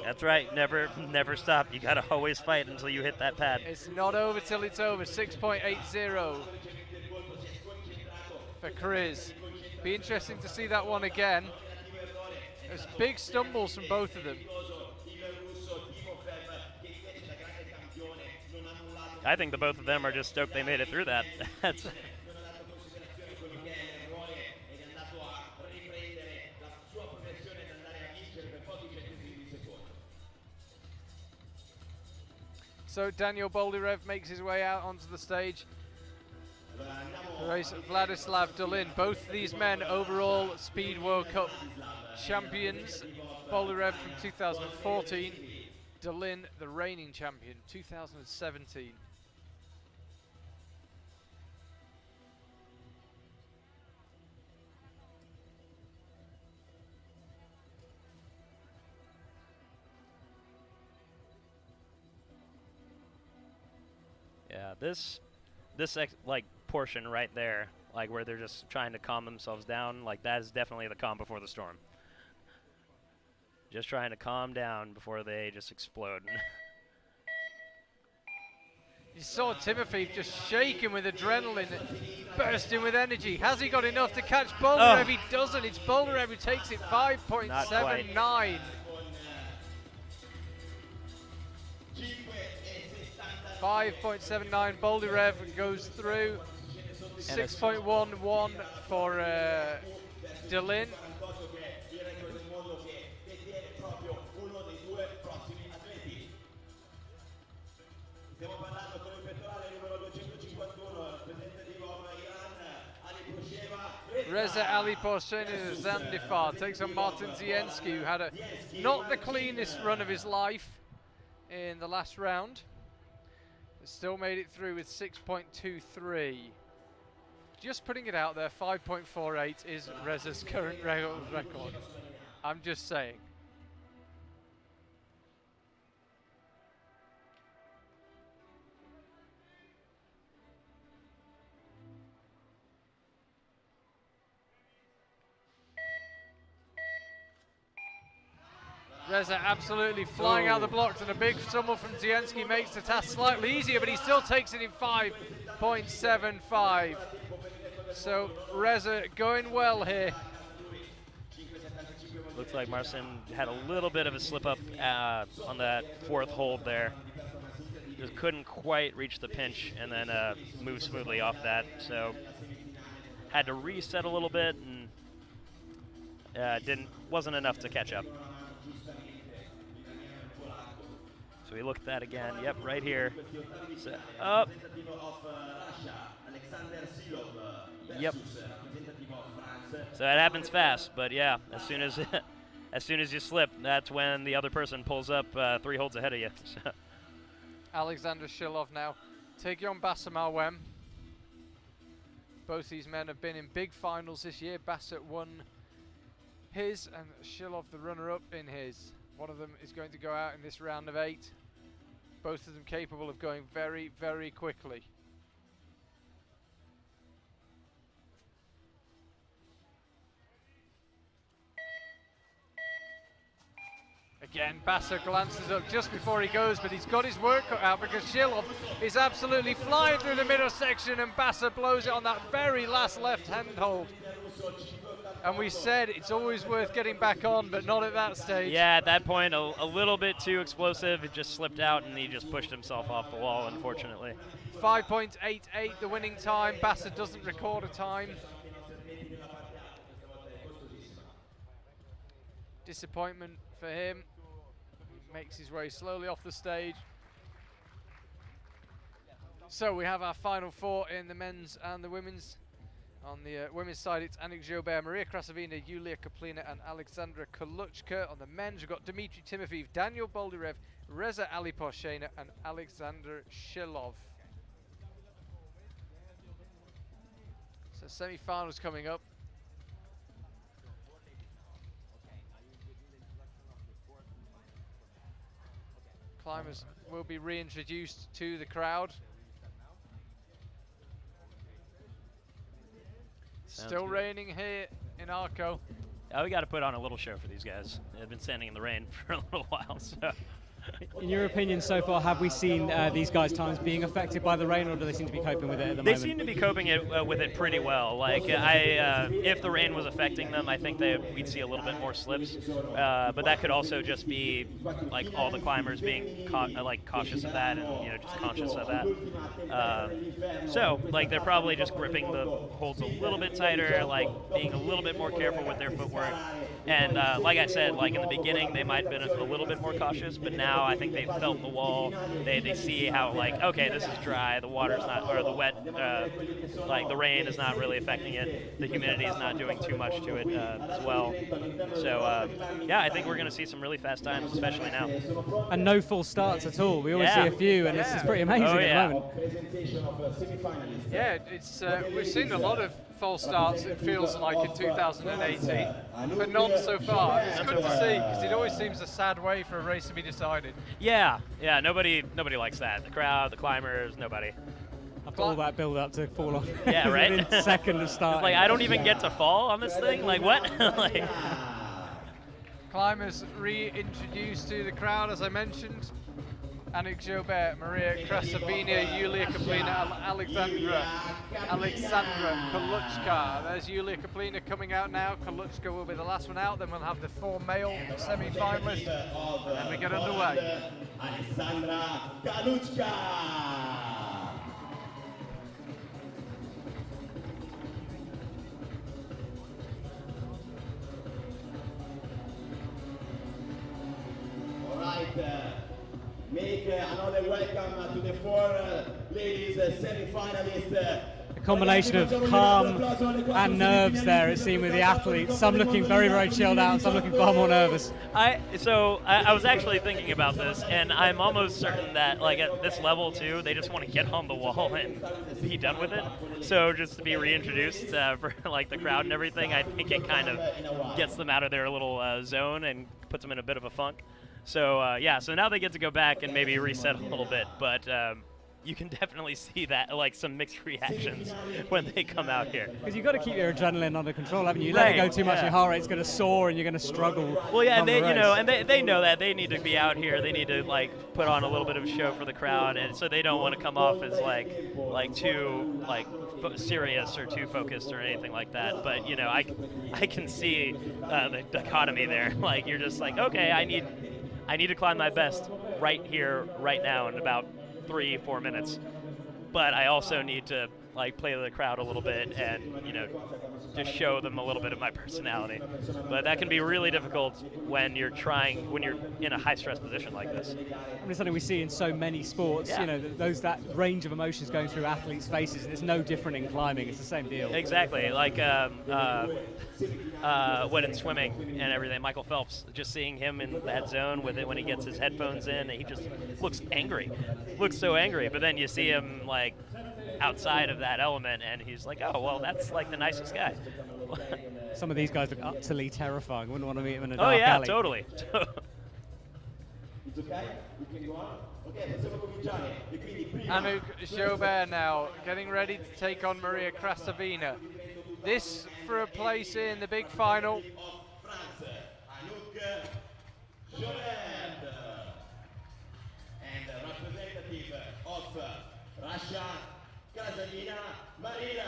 That's right. Never stop. You gotta always fight until you hit that pad. It's not over till it's over. 6.80 for Chris. Be interesting to see that one again. There's big stumbles from both of them. I think the both of them are just stoked they made it through that. That's So Daniel Boldyrev makes his way out onto the stage. Race Vladislav Dolin. Both these men overall Speed World Cup champions. Boldyrev from 2014. Dolin, the reigning champion, 2017. Yeah, this like portion right there, like where they're just trying to calm themselves down, like that is definitely the calm before the storm. Just trying to calm down before they just explode. You saw Timofeyev just shaking with adrenaline, bursting with energy. Has he got enough to catch Boldyrev? Oh. He doesn't. It's Boldyrev who takes it 5.79. 5.79. Boldyrev goes through. 6.11 for Dolin. Reza Ali Porsheni Zandifar takes on Martin Zienski, who had not the cleanest run of his life in the last round. But still made it through with 6.23. Just putting it out there, 5.48 is Reza's current record. I'm just saying. Reza absolutely flying out the blocks, and a big stumble from Zienski makes the task slightly easier, but he still takes it in 5.75. So Reza going well here. Looks like Marcin had a little bit of a slip up on that fourth hold there. Just couldn't quite reach the pinch and then move smoothly off that. So had to reset a little bit and wasn't enough to catch up. So we look at that again. Yep, right here. Set up. Yep. So that happens fast, but yeah, as soon as you slip, that's when the other person pulls up 3 holds ahead of you. So. Alexander Shilov now taking on Bassett Malwem. Both these men have been in big finals this year. Bassett won his and Shilov the runner-up in his. One of them is going to go out in this round of 8. Both of them capable of going very, very quickly. Again, Bassett glances up just before he goes, but he's got his work cut out because Shilov is absolutely flying through the middle section, and Bassett blows it on that very last left-hand hold. And we said it's always worth getting back on, but not at that stage. Yeah, at that point, a little bit too explosive. It just slipped out, and he just pushed himself off the wall, unfortunately. 5.88, the winning time. Bassett doesn't record a time. Disappointment for him. Makes his way slowly off the stage. So we have our final 4 in the men's and the women's. On the women's side, it's Annik Jobert, Maria Krasavina, Yulia Kaplina, and Alexandra Koluchka. On the men's, we've got Dmitry Timofeyev, Daniel Boldyrev, Reza Ali Porshena, and Alexander Shilov. So semi-finals coming up. Climbers will be reintroduced to the crowd. Still raining here in Arco. We got to put on a little show for these guys. They've been standing in the rain for a little while, so. In your opinion, so far, have we seen these guys' times being affected by the rain, or do they seem to be coping with it at the moment? They seem to be coping with it pretty well. Like, if the rain was affecting them, I think we'd see a little bit more slips. But that could also just be like all the climbers being cautious of that, and just conscious of that. So like they're probably just gripping the holds a little bit tighter, like being a little bit more careful with their footwork. And like I said, like in the beginning, they might have been a little bit more cautious, but now I think they've felt the wall. They see how, like, okay, this is dry, the water's not, or the wet, like the rain is not really affecting it. The humidity is not doing too much to it as well. So yeah, I think we're going to see some really fast times, especially now. And no full starts at all. We always see a few, and this is pretty amazing at the moment. Yeah, it's we've seen a lot of false starts, it feels like, in 2018, but none so far. It's good to see, because it always seems a sad way for a race to be decided. Yeah, nobody likes that. The crowd, the climbers, nobody. After all that build up to fall off. Yeah, right? Within second of start. Like, I don't even get to fall on this thing? Like, what? Like, climbers reintroduced to the crowd, as I mentioned. Annick Jobert, Maria Krasavina, Yulia Kaplina, Alexandra Koluchka. There's Yulia Kaplina coming out now. Koluchka will be the last one out. Then we'll have the 4 male semi-finalists. And we get underway. Alexandra Koluchka. All right. Make another welcome to the 4 ladies semi-finalists. A combination of calm and nerves there, it seemed, with the athletes. Some looking very, very chilled out, some looking far more nervous. I was actually thinking about this, and I'm almost certain that, like, at this level too, they just want to get on the wall and be done with it. So just to be reintroduced for like the crowd and everything, I think it kind of gets them out of their little zone and puts them in a bit of a funk. So yeah, so now they get to go back and maybe reset a little bit, but you can definitely see that, like, some mixed reactions when they come out here. Because you've got to keep your adrenaline under control, haven't you? You let it go too much, your heart rate's going to soar and you're going to struggle. Well, yeah, and they know that they need to be out here. They need to, like, put on a little bit of a show for the crowd, and so they don't want to come off as like too, like, serious or too focused or anything like that. But I can see the dichotomy there. Like, you're just like, okay, I need to climb my best right here, right now, in about 3-4 minutes. But I also need to, like, play to the crowd a little bit and, just show them a little bit of my personality. But that can be really difficult when you're in a high-stress position like this. I mean, it's something we see in so many sports, that range of emotions going through athletes' faces, and it's no different in climbing. It's the same deal. Exactly. Like when in swimming and everything, Michael Phelps, just seeing him in that zone with it when he gets his headphones in, he just looks angry. Looks so angry. But then you see him, like, outside of that element, and he's like, oh, well, that's, like, the nicest guy. Some of these guys look utterly terrifying. Wouldn't want to meet them in a dark alley. Oh, yeah, totally. Annick Jobert now getting ready to take on Maria Krasavina. This for a place in the big final. And representative of Russia, Krasavina Maria.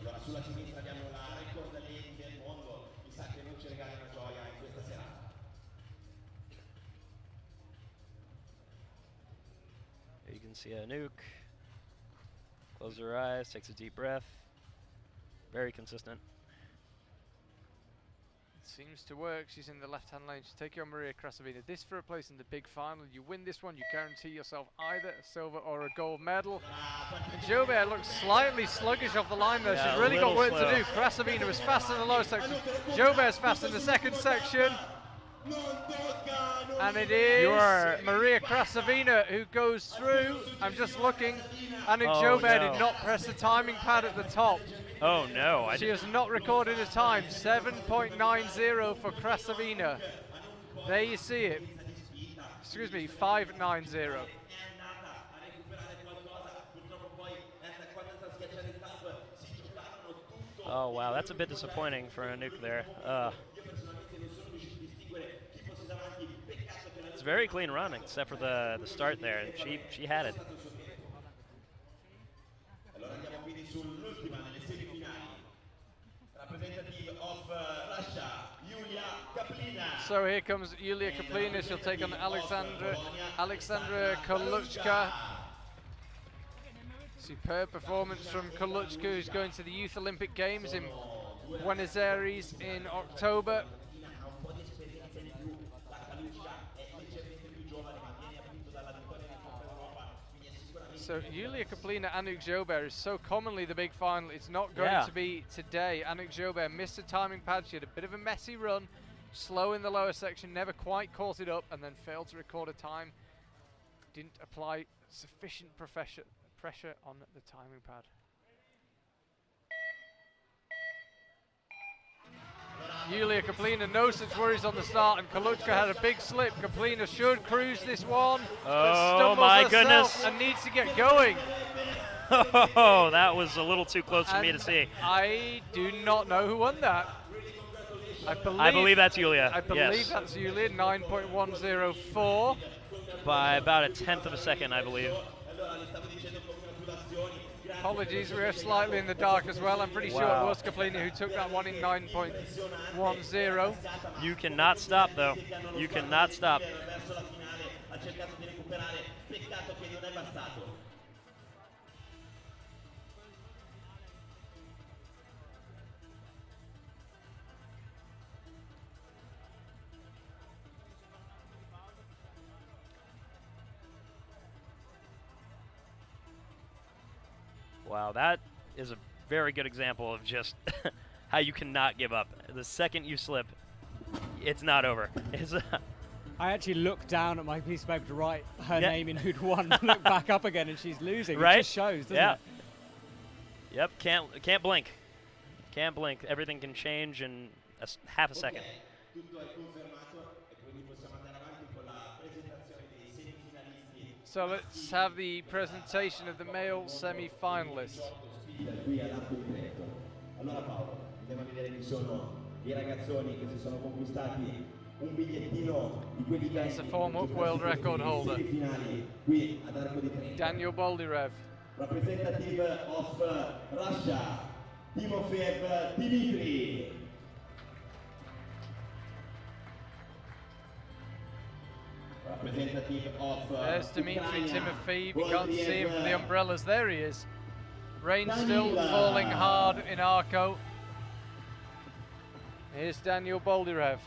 Allora, sulla sinistra abbiamo la record lady del mondo. Mi sa che non ci regala una gioia in questa serata. You can see Anouk. Close her eyes, takes a deep breath. Very consistent. Seems to work. She's in the left-hand lane. She's taking on Maria Krasavina. This for a place in the big final. You win this one, you guarantee yourself either a silver or a gold medal. And Jobert looks slightly sluggish off the line there. Yeah, she's really got work slow to do. Krasavina was fast in the low section. Jobert's fast in the second section. And it is Maria Krasavina who goes through. I'm just looking. Annick Jobert did not press the timing pad at the top. Oh no. She has not recorded a time. 7.90 for Krasavina. There you see it. Excuse me, 5.90. Oh, wow, that's a bit disappointing for a nuke there. It's a very clean run, except for the start there. She had it. Allora andiamo quindi sull'ultima nelle semifinali. Representative of Russia, Yulia Kaplina. So here comes Yulia Kaplina. She'll take on Alexandra Koluchka. Superb performance from Koluchka, who's going to the Youth Olympic Games in Buenos Aires in October. So Yulia Kaplina, Anouk Jobert is so commonly the big final. It's not going to be today. Anouk Jobert missed a timing pad. She had a bit of a messy run, slow in the lower section, never quite caught it up, and then failed to record a time. Didn't apply sufficient pressure on the timing pad. Yulia Kaplina, no such worries on the start, and Koluchka had a big slip. Kaplina should cruise this one, but stumbles my herself goodness. and needs to get going. Oh, that was a little too close for me to see. I do not know who won that. I believe that's Yulia. I believe that's Yulia, 9.104. By about a tenth of a second, I believe. Apologies, we're slightly in the dark as well. I'm pretty sure it was Kaplina who took that one in 9.10. You cannot stop, though. You cannot stop. Wow, that is a very good example of just how you cannot give up. The second you slip, it's not over. I actually looked down at my piece of paper to write her name in who'd won, look back up again, and she's losing. Right? It just shows, doesn't it? Yep, can't blink. Can't blink. Everything can change in half a second. So let's have the presentation of the male semi-finalists. Allora Paolo, andiamo a vedere chi sono i ragazzoni che si sono conquistati un bigliettino di quelli che It's a former world record holder, qui ad Arco di Trento. Daniel Boldyrev. Representative of Russia, Timofeev Dimitri. Representative of There's Dimitri Ukraine, Timofeev. You can't see him for the umbrellas. There he is. Rain still falling hard in Arco. Here's Daniel Boldyrev.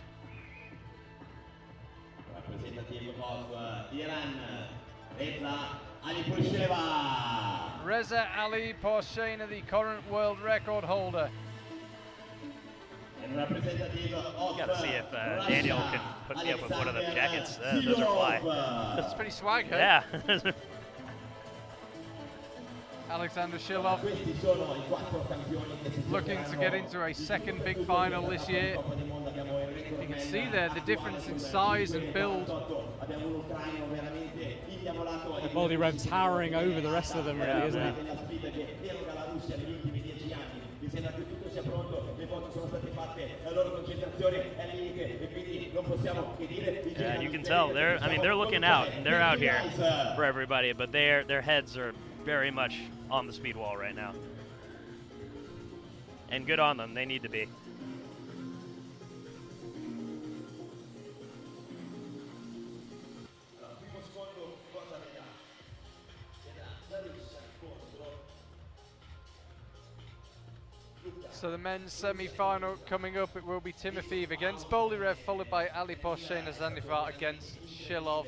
Representative of Iran, Reza Alipursheva. Reza Ali Porshena, the current world record holder. And representative of Got to see if Russia, Daniel can hook me up with one of the jackets. Those are fly. That's pretty swag, huh? Yeah. Alexander Shilov Questi sono I 4 campioni che si looking to get into a second big final this year. You can see there the difference in size and build. Boldyrev towering over the rest of them, really, isn't it? Yeah, you can tell they're looking out and they're out here for everybody, but their heads are very much on the speed wall right now. And good on them, they need to be. So the men's semi-final coming up, it will be Timofeev against Boldyrev, followed by Ali Porshena Zandifar against Shilov.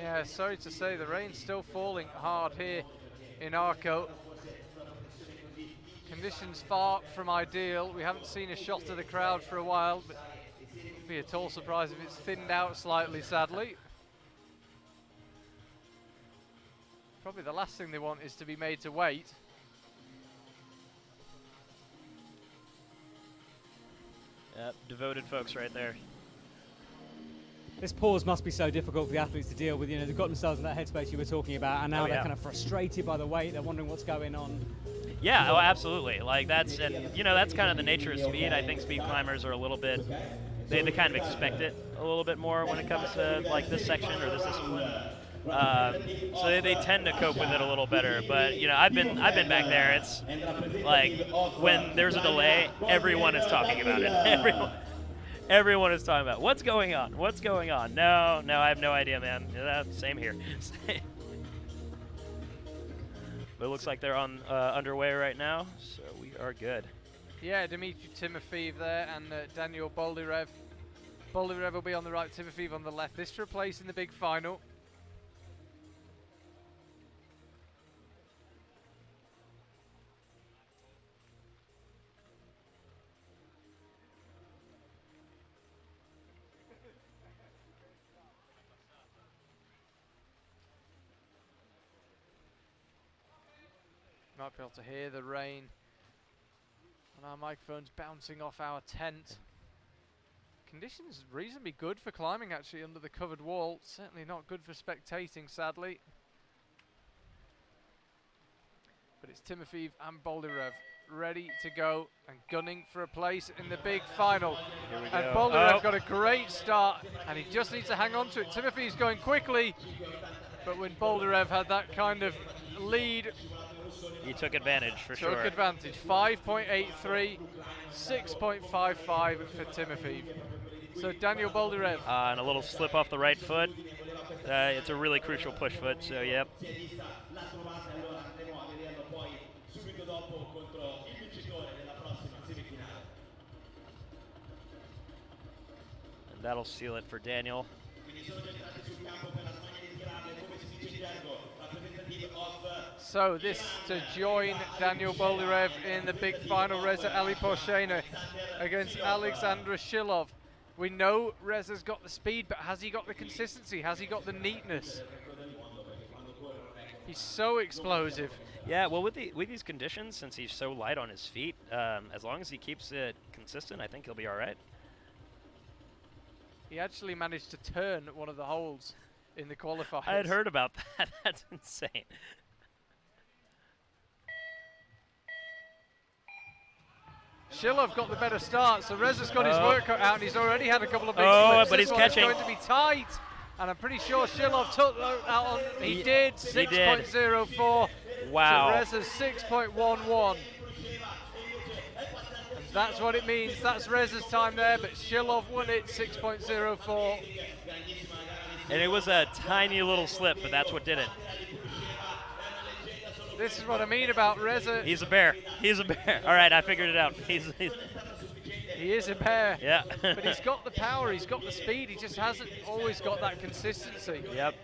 Yeah, sorry to say, the rain's still falling hard here in Arco. Conditions far from ideal. We haven't seen a shot of the crowd for a while, but it wouldn't be at all surprised if it's thinned out slightly, sadly. Probably the last thing they want is to be made to wait. Yep, devoted folks right there. This pause must be so difficult for the athletes to deal with. You know, they've got themselves in that headspace you were talking about, and now they're kind of frustrated by the wait. They're wondering what's going on. Yeah, oh, absolutely. Like that's, and you know, that's kind of the nature of speed. I think speed climbers are a little bit, they kind of expect it a little bit more when it comes to like this section or this discipline. So they tend to cope with it a little better. But you know, I've been back there. It's like when there's a delay, everyone is talking about it. Everyone is talking about what's going on. What's going on? No, I have no idea, man. Yeah, same here. But it looks like they're on underway right now, so we are good. Yeah, Dmitry Timofeev there and Daniel Boldyrev. Boldyrev will be on the right, Timofeev on the left. This for a place in the big final. Might be able to hear the rain and our microphones bouncing off our tent. Conditions reasonably good for climbing actually under the covered wall. Certainly not good for spectating, sadly. But it's Timofeev and Boldyrev ready to go and gunning for a place in the big final. And Boldyrev got a great start and he just needs to hang on to it. Timofeev's going quickly, but when Boldyrev had that kind of lead, he took advantage for sure. Took advantage. 5.83, 6.55 for Timofeev. So Daniel Boldyrev. And a little slip off the right foot. It's a really crucial push foot, so yep. And that'll seal it for Daniel. So this to join Daniel Boldyrev in the big final, Reza Aliposhena against Alexander Shilov. We know Reza's got the speed, but has he got the consistency? Has he got the neatness? He's so explosive. Yeah, well, with these conditions, since he's so light on his feet, as long as he keeps it consistent, I think he'll be all right. He actually managed to turn at one of the holes in the qualifiers. I had heard about that. That's insane. Shilov got the better start, so Reza's got his work cut out, and he's already had a couple of big But slips. he's this catching. It's going to be tight, and I'm pretty sure Shilov took out on. He did 6.04. Wow. To Reza's 6.11. And that's what it means. That's Reza's time there, but Shilov won it 6.04. And it was a tiny little slip, but that's what did it. This is what I mean about Reza. He's a bear. He's a bear. All right, I figured it out. He is a bear. Yeah. But he's got the power, he's got the speed, he just hasn't always got that consistency. Yep.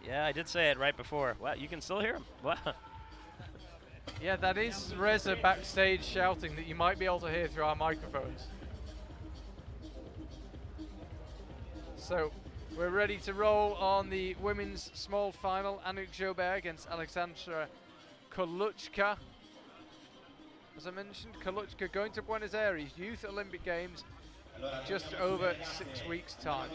Yeah, I did say it right before. Wow, you can still hear him. Wow. Yeah, that is Reza backstage shouting that you might be able to hear through our microphones. So we're ready to roll on the women's small final. Anouk Jobert against Alexandra Koluchka. As I mentioned, Koluchka going to Buenos Aires Youth Olympic Games just over 6 weeks' time.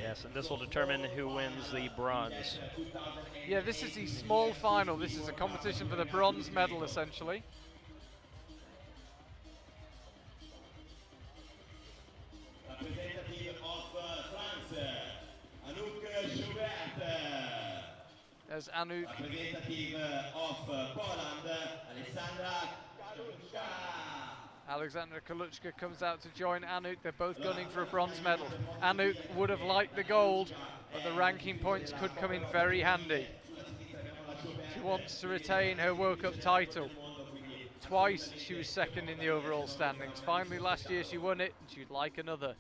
Yes, and this will determine who wins the bronze. Yeah, this is the small final. This is a competition for the bronze medal, essentially. There's Anouk. Alexandra Koluchka comes out to join Anouk. They're both gunning for a bronze medal. Anouk would have liked the gold, but the ranking points could come in very handy. She wants to retain her World Cup title. Twice she was second in the overall standings. Finally last year she won it, and she'd like another.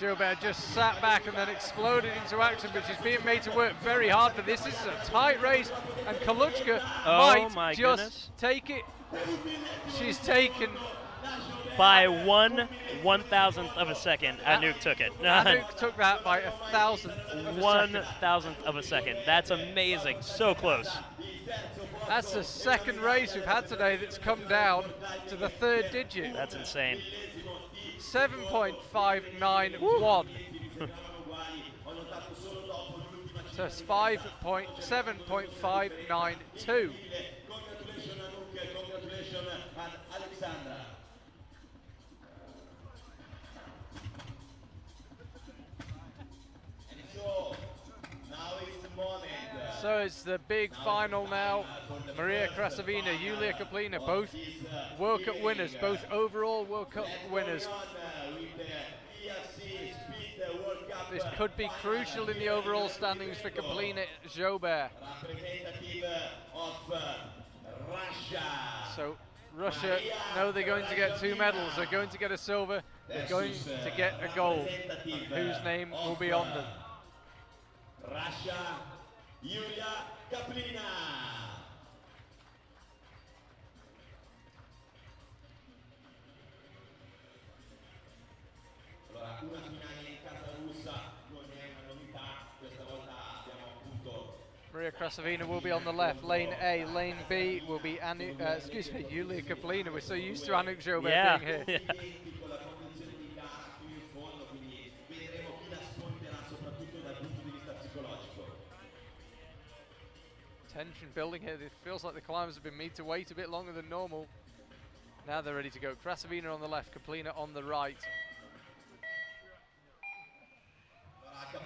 Joubert just sat back and then exploded into action, but she's being made to work very hard for this. This is a tight race, and Kaluchka might just take it. She's taken by 1/1000th of a second. Anouk took it. Anouk took that by 1,000th of a second. That's amazing. So close. That's the second race we've had today that's come down to the third digit. That's insane. 7.591. So it's 7.592. So it's the big final now. Maria Krasavina, Yulia Kaplina, both World Cup winners, both overall World Cup winners. This could be crucial in the overall standings for Kaplina Joubert. So Russia know they're going to get 2 medals. They're going to get a silver. They're going to get a gold. Whose name will be on them? Russia, Yulia Kaplina. Maria Krasavina will be on the left. Lane A, lane B will be Yulia Kaplina. We're so used to Anouk Joubert being here. Yeah. Tension building here. It feels like the climbers have been made to wait a bit longer than normal. Now they're ready to go. Krasavina on the left, Kaplina on the right.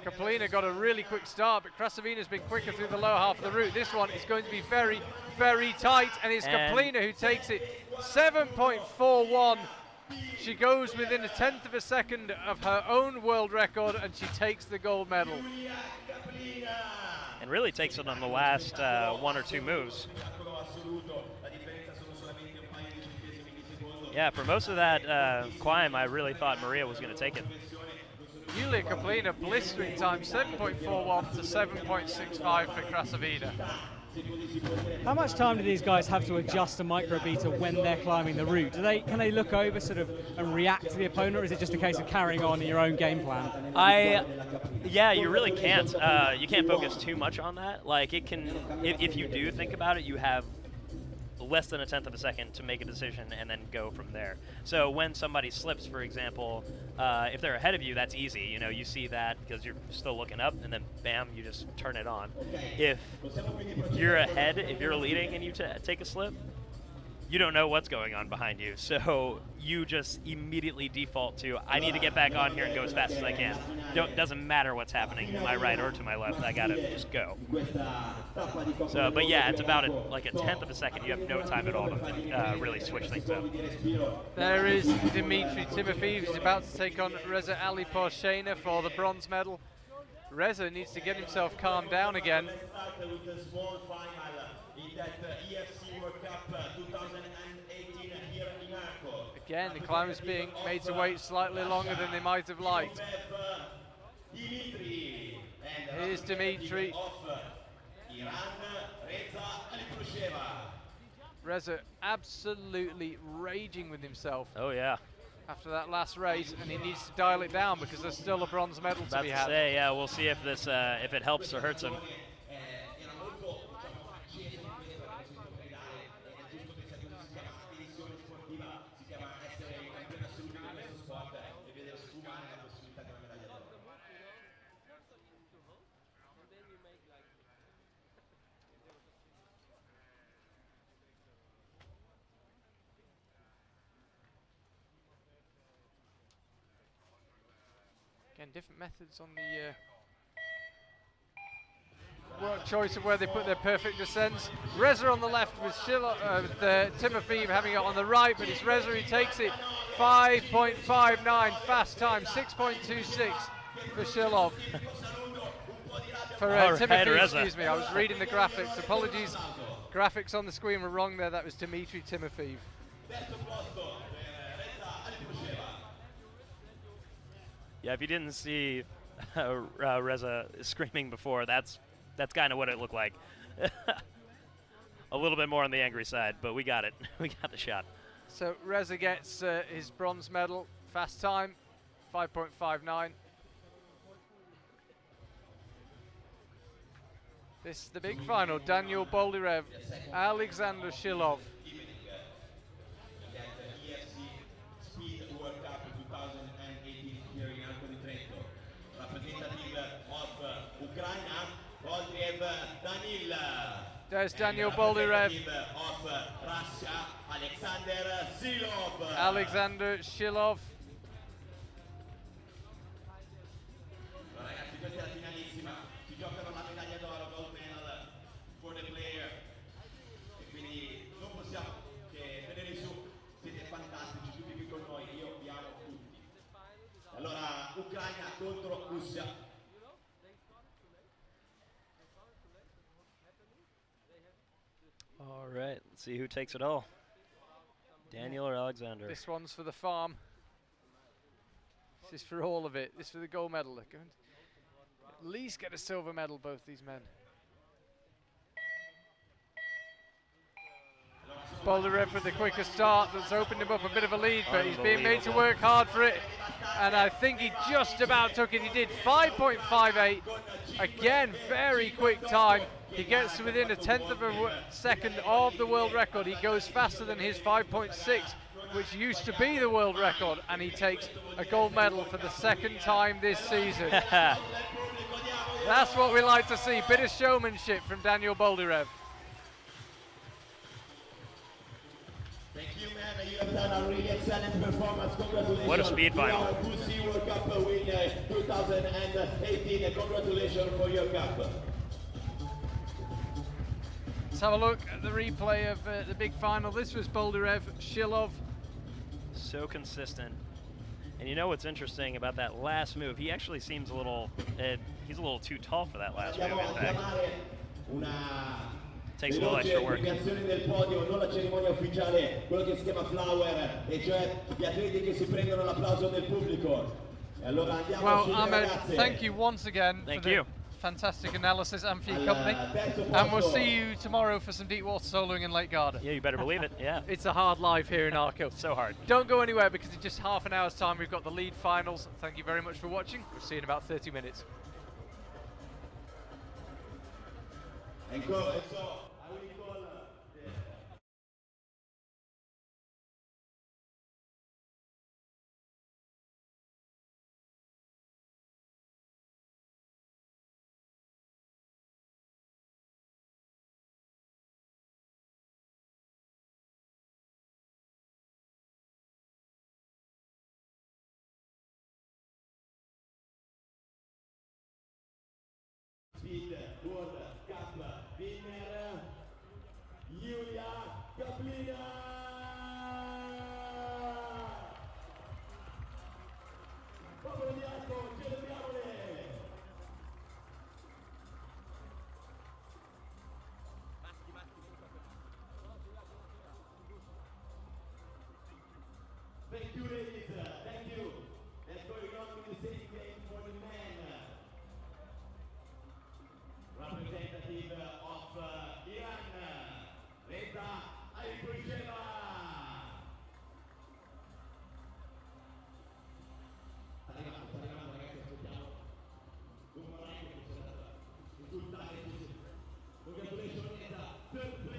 Kaplina got a really quick start, but Krasavina's been quicker through the lower half of the route. This one is going to be very, very tight, and it's Kaplina who takes it. 7.41. She goes within 1/10 of a second of her own world record, and she takes the gold medal. And really takes it on the last 1 or 2 moves. Yeah, for most of that climb, I really thought Maria was going to take it. Yulia Kaplina blistering time, 7.41 to 7.65 for Krasavina. How much time do these guys have to adjust to microbeta when they're climbing the route? Can they look over sort of and react to the opponent, or is it just a case of carrying on in your own game plan? Yeah, you really can't. You can't focus too much on that. Like it can, if you do think about it, you have less than 1/10 of a second to make a decision and then go from there. So when somebody slips, for example, if they're ahead of you, that's easy. You know, you see that because you're still looking up, and then bam, you just turn it on. If you're ahead, if you're leading and you take a slip, you don't know what's going on behind you. So you just immediately default to, I need to get back on here and go as fast as I can. Doesn't matter what's happening to my right or to my left. I got to just go. So, but yeah, it's about like 1/10 of a second. You have no time at all to really switch things up. There is Dmitry Timofeyev. He's about to take on Reza Ali Porshena for the bronze medal. Reza needs to get himself calmed down again. Again, the climbers being made to wait slightly longer than they might have liked. Here's Dmitry. Reza absolutely raging with himself. Oh yeah. After that last race, and he needs to dial it down because there's still a bronze medal to be had. Yeah, we'll see if this if it helps or hurts him. Again, different methods on the work choice of where they put their perfect descents. Reza on the left with Timofeyev having it on the right, but it's Reza who takes it. 5.59 fast time, 6.26 for Shilov. For Timofeyev, excuse me, I was reading the graphics. Apologies, graphics on the screen were wrong there. That was Dmitry Timofeyev. Yeah, if you didn't see Reza screaming before, that's kind of what it looked like. A little bit more on the angry side, but we got it. We got the shot. So Reza gets his bronze medal, fast time, 5.59. This is the big final. Daniel Boldyrev, Alexander Shilov. IFSC Speed World Cup 2018 here in Arco di Trento. Representative of Ukraine, Boldyrev Danil. There's Daniel Boldyrev. Of Russia, Alexander Shilov. Alexander Shilov. Ragazzi, questa è la finalissima. Si giocano la medaglia d'oro, gold medal for the player. E quindi non possiamo che vedere su. Siete fantastici, tutti qui con noi. Io vi amo tutti. Allora, Ucraina contro Russia. All right, let's see who takes it all. Daniel or Alexander? This one's for the farm. This is for all of it. This is for the gold medal. They're going to at least get a silver medal, both these men. Boldyrev with the quicker start that's opened him up a bit of a lead, but he's being made to work hard for it. And I think he just about took it. He did 5.58. Again, very quick time. He gets within a tenth of a second of the world record. He goes faster than his 5.6, which used to be the world record, and he takes a gold medal for the second time this season. That's what we like to see. Bit of showmanship from Daniel Boldyrev. Thank you, man. You have done a really excellent performance. Congratulations. What a speed final. You are IFSC World Cup winner 2018. Congratulations for your cup. Let's have a look at the replay of the big final. This was Boldyrev, Shilov. So consistent. And you know what's interesting about that last move? He actually seems a little, he's a little too tall for that last move, in fact. Takes a little extra work. Del podio, non la cerimonia ufficiale, quello che si chiama flower, e cioè gli atleti che si prendono l'applauso del pubblico. E allora andiamo Well, Ahmed, thank you once again Thank for you. the fantastic analysis and for your company. And we'll see you tomorrow for some deep water soloing in Lake Garda. Yeah, you better believe it. Yeah. It's a hard life here in Arco. So hard. Don't go anywhere, because in just half an hour's time we've got the lead finals. Thank you very much for watching. We'll see you in about 30 minutes. Speed World Cup winner, Yulia Kaplina.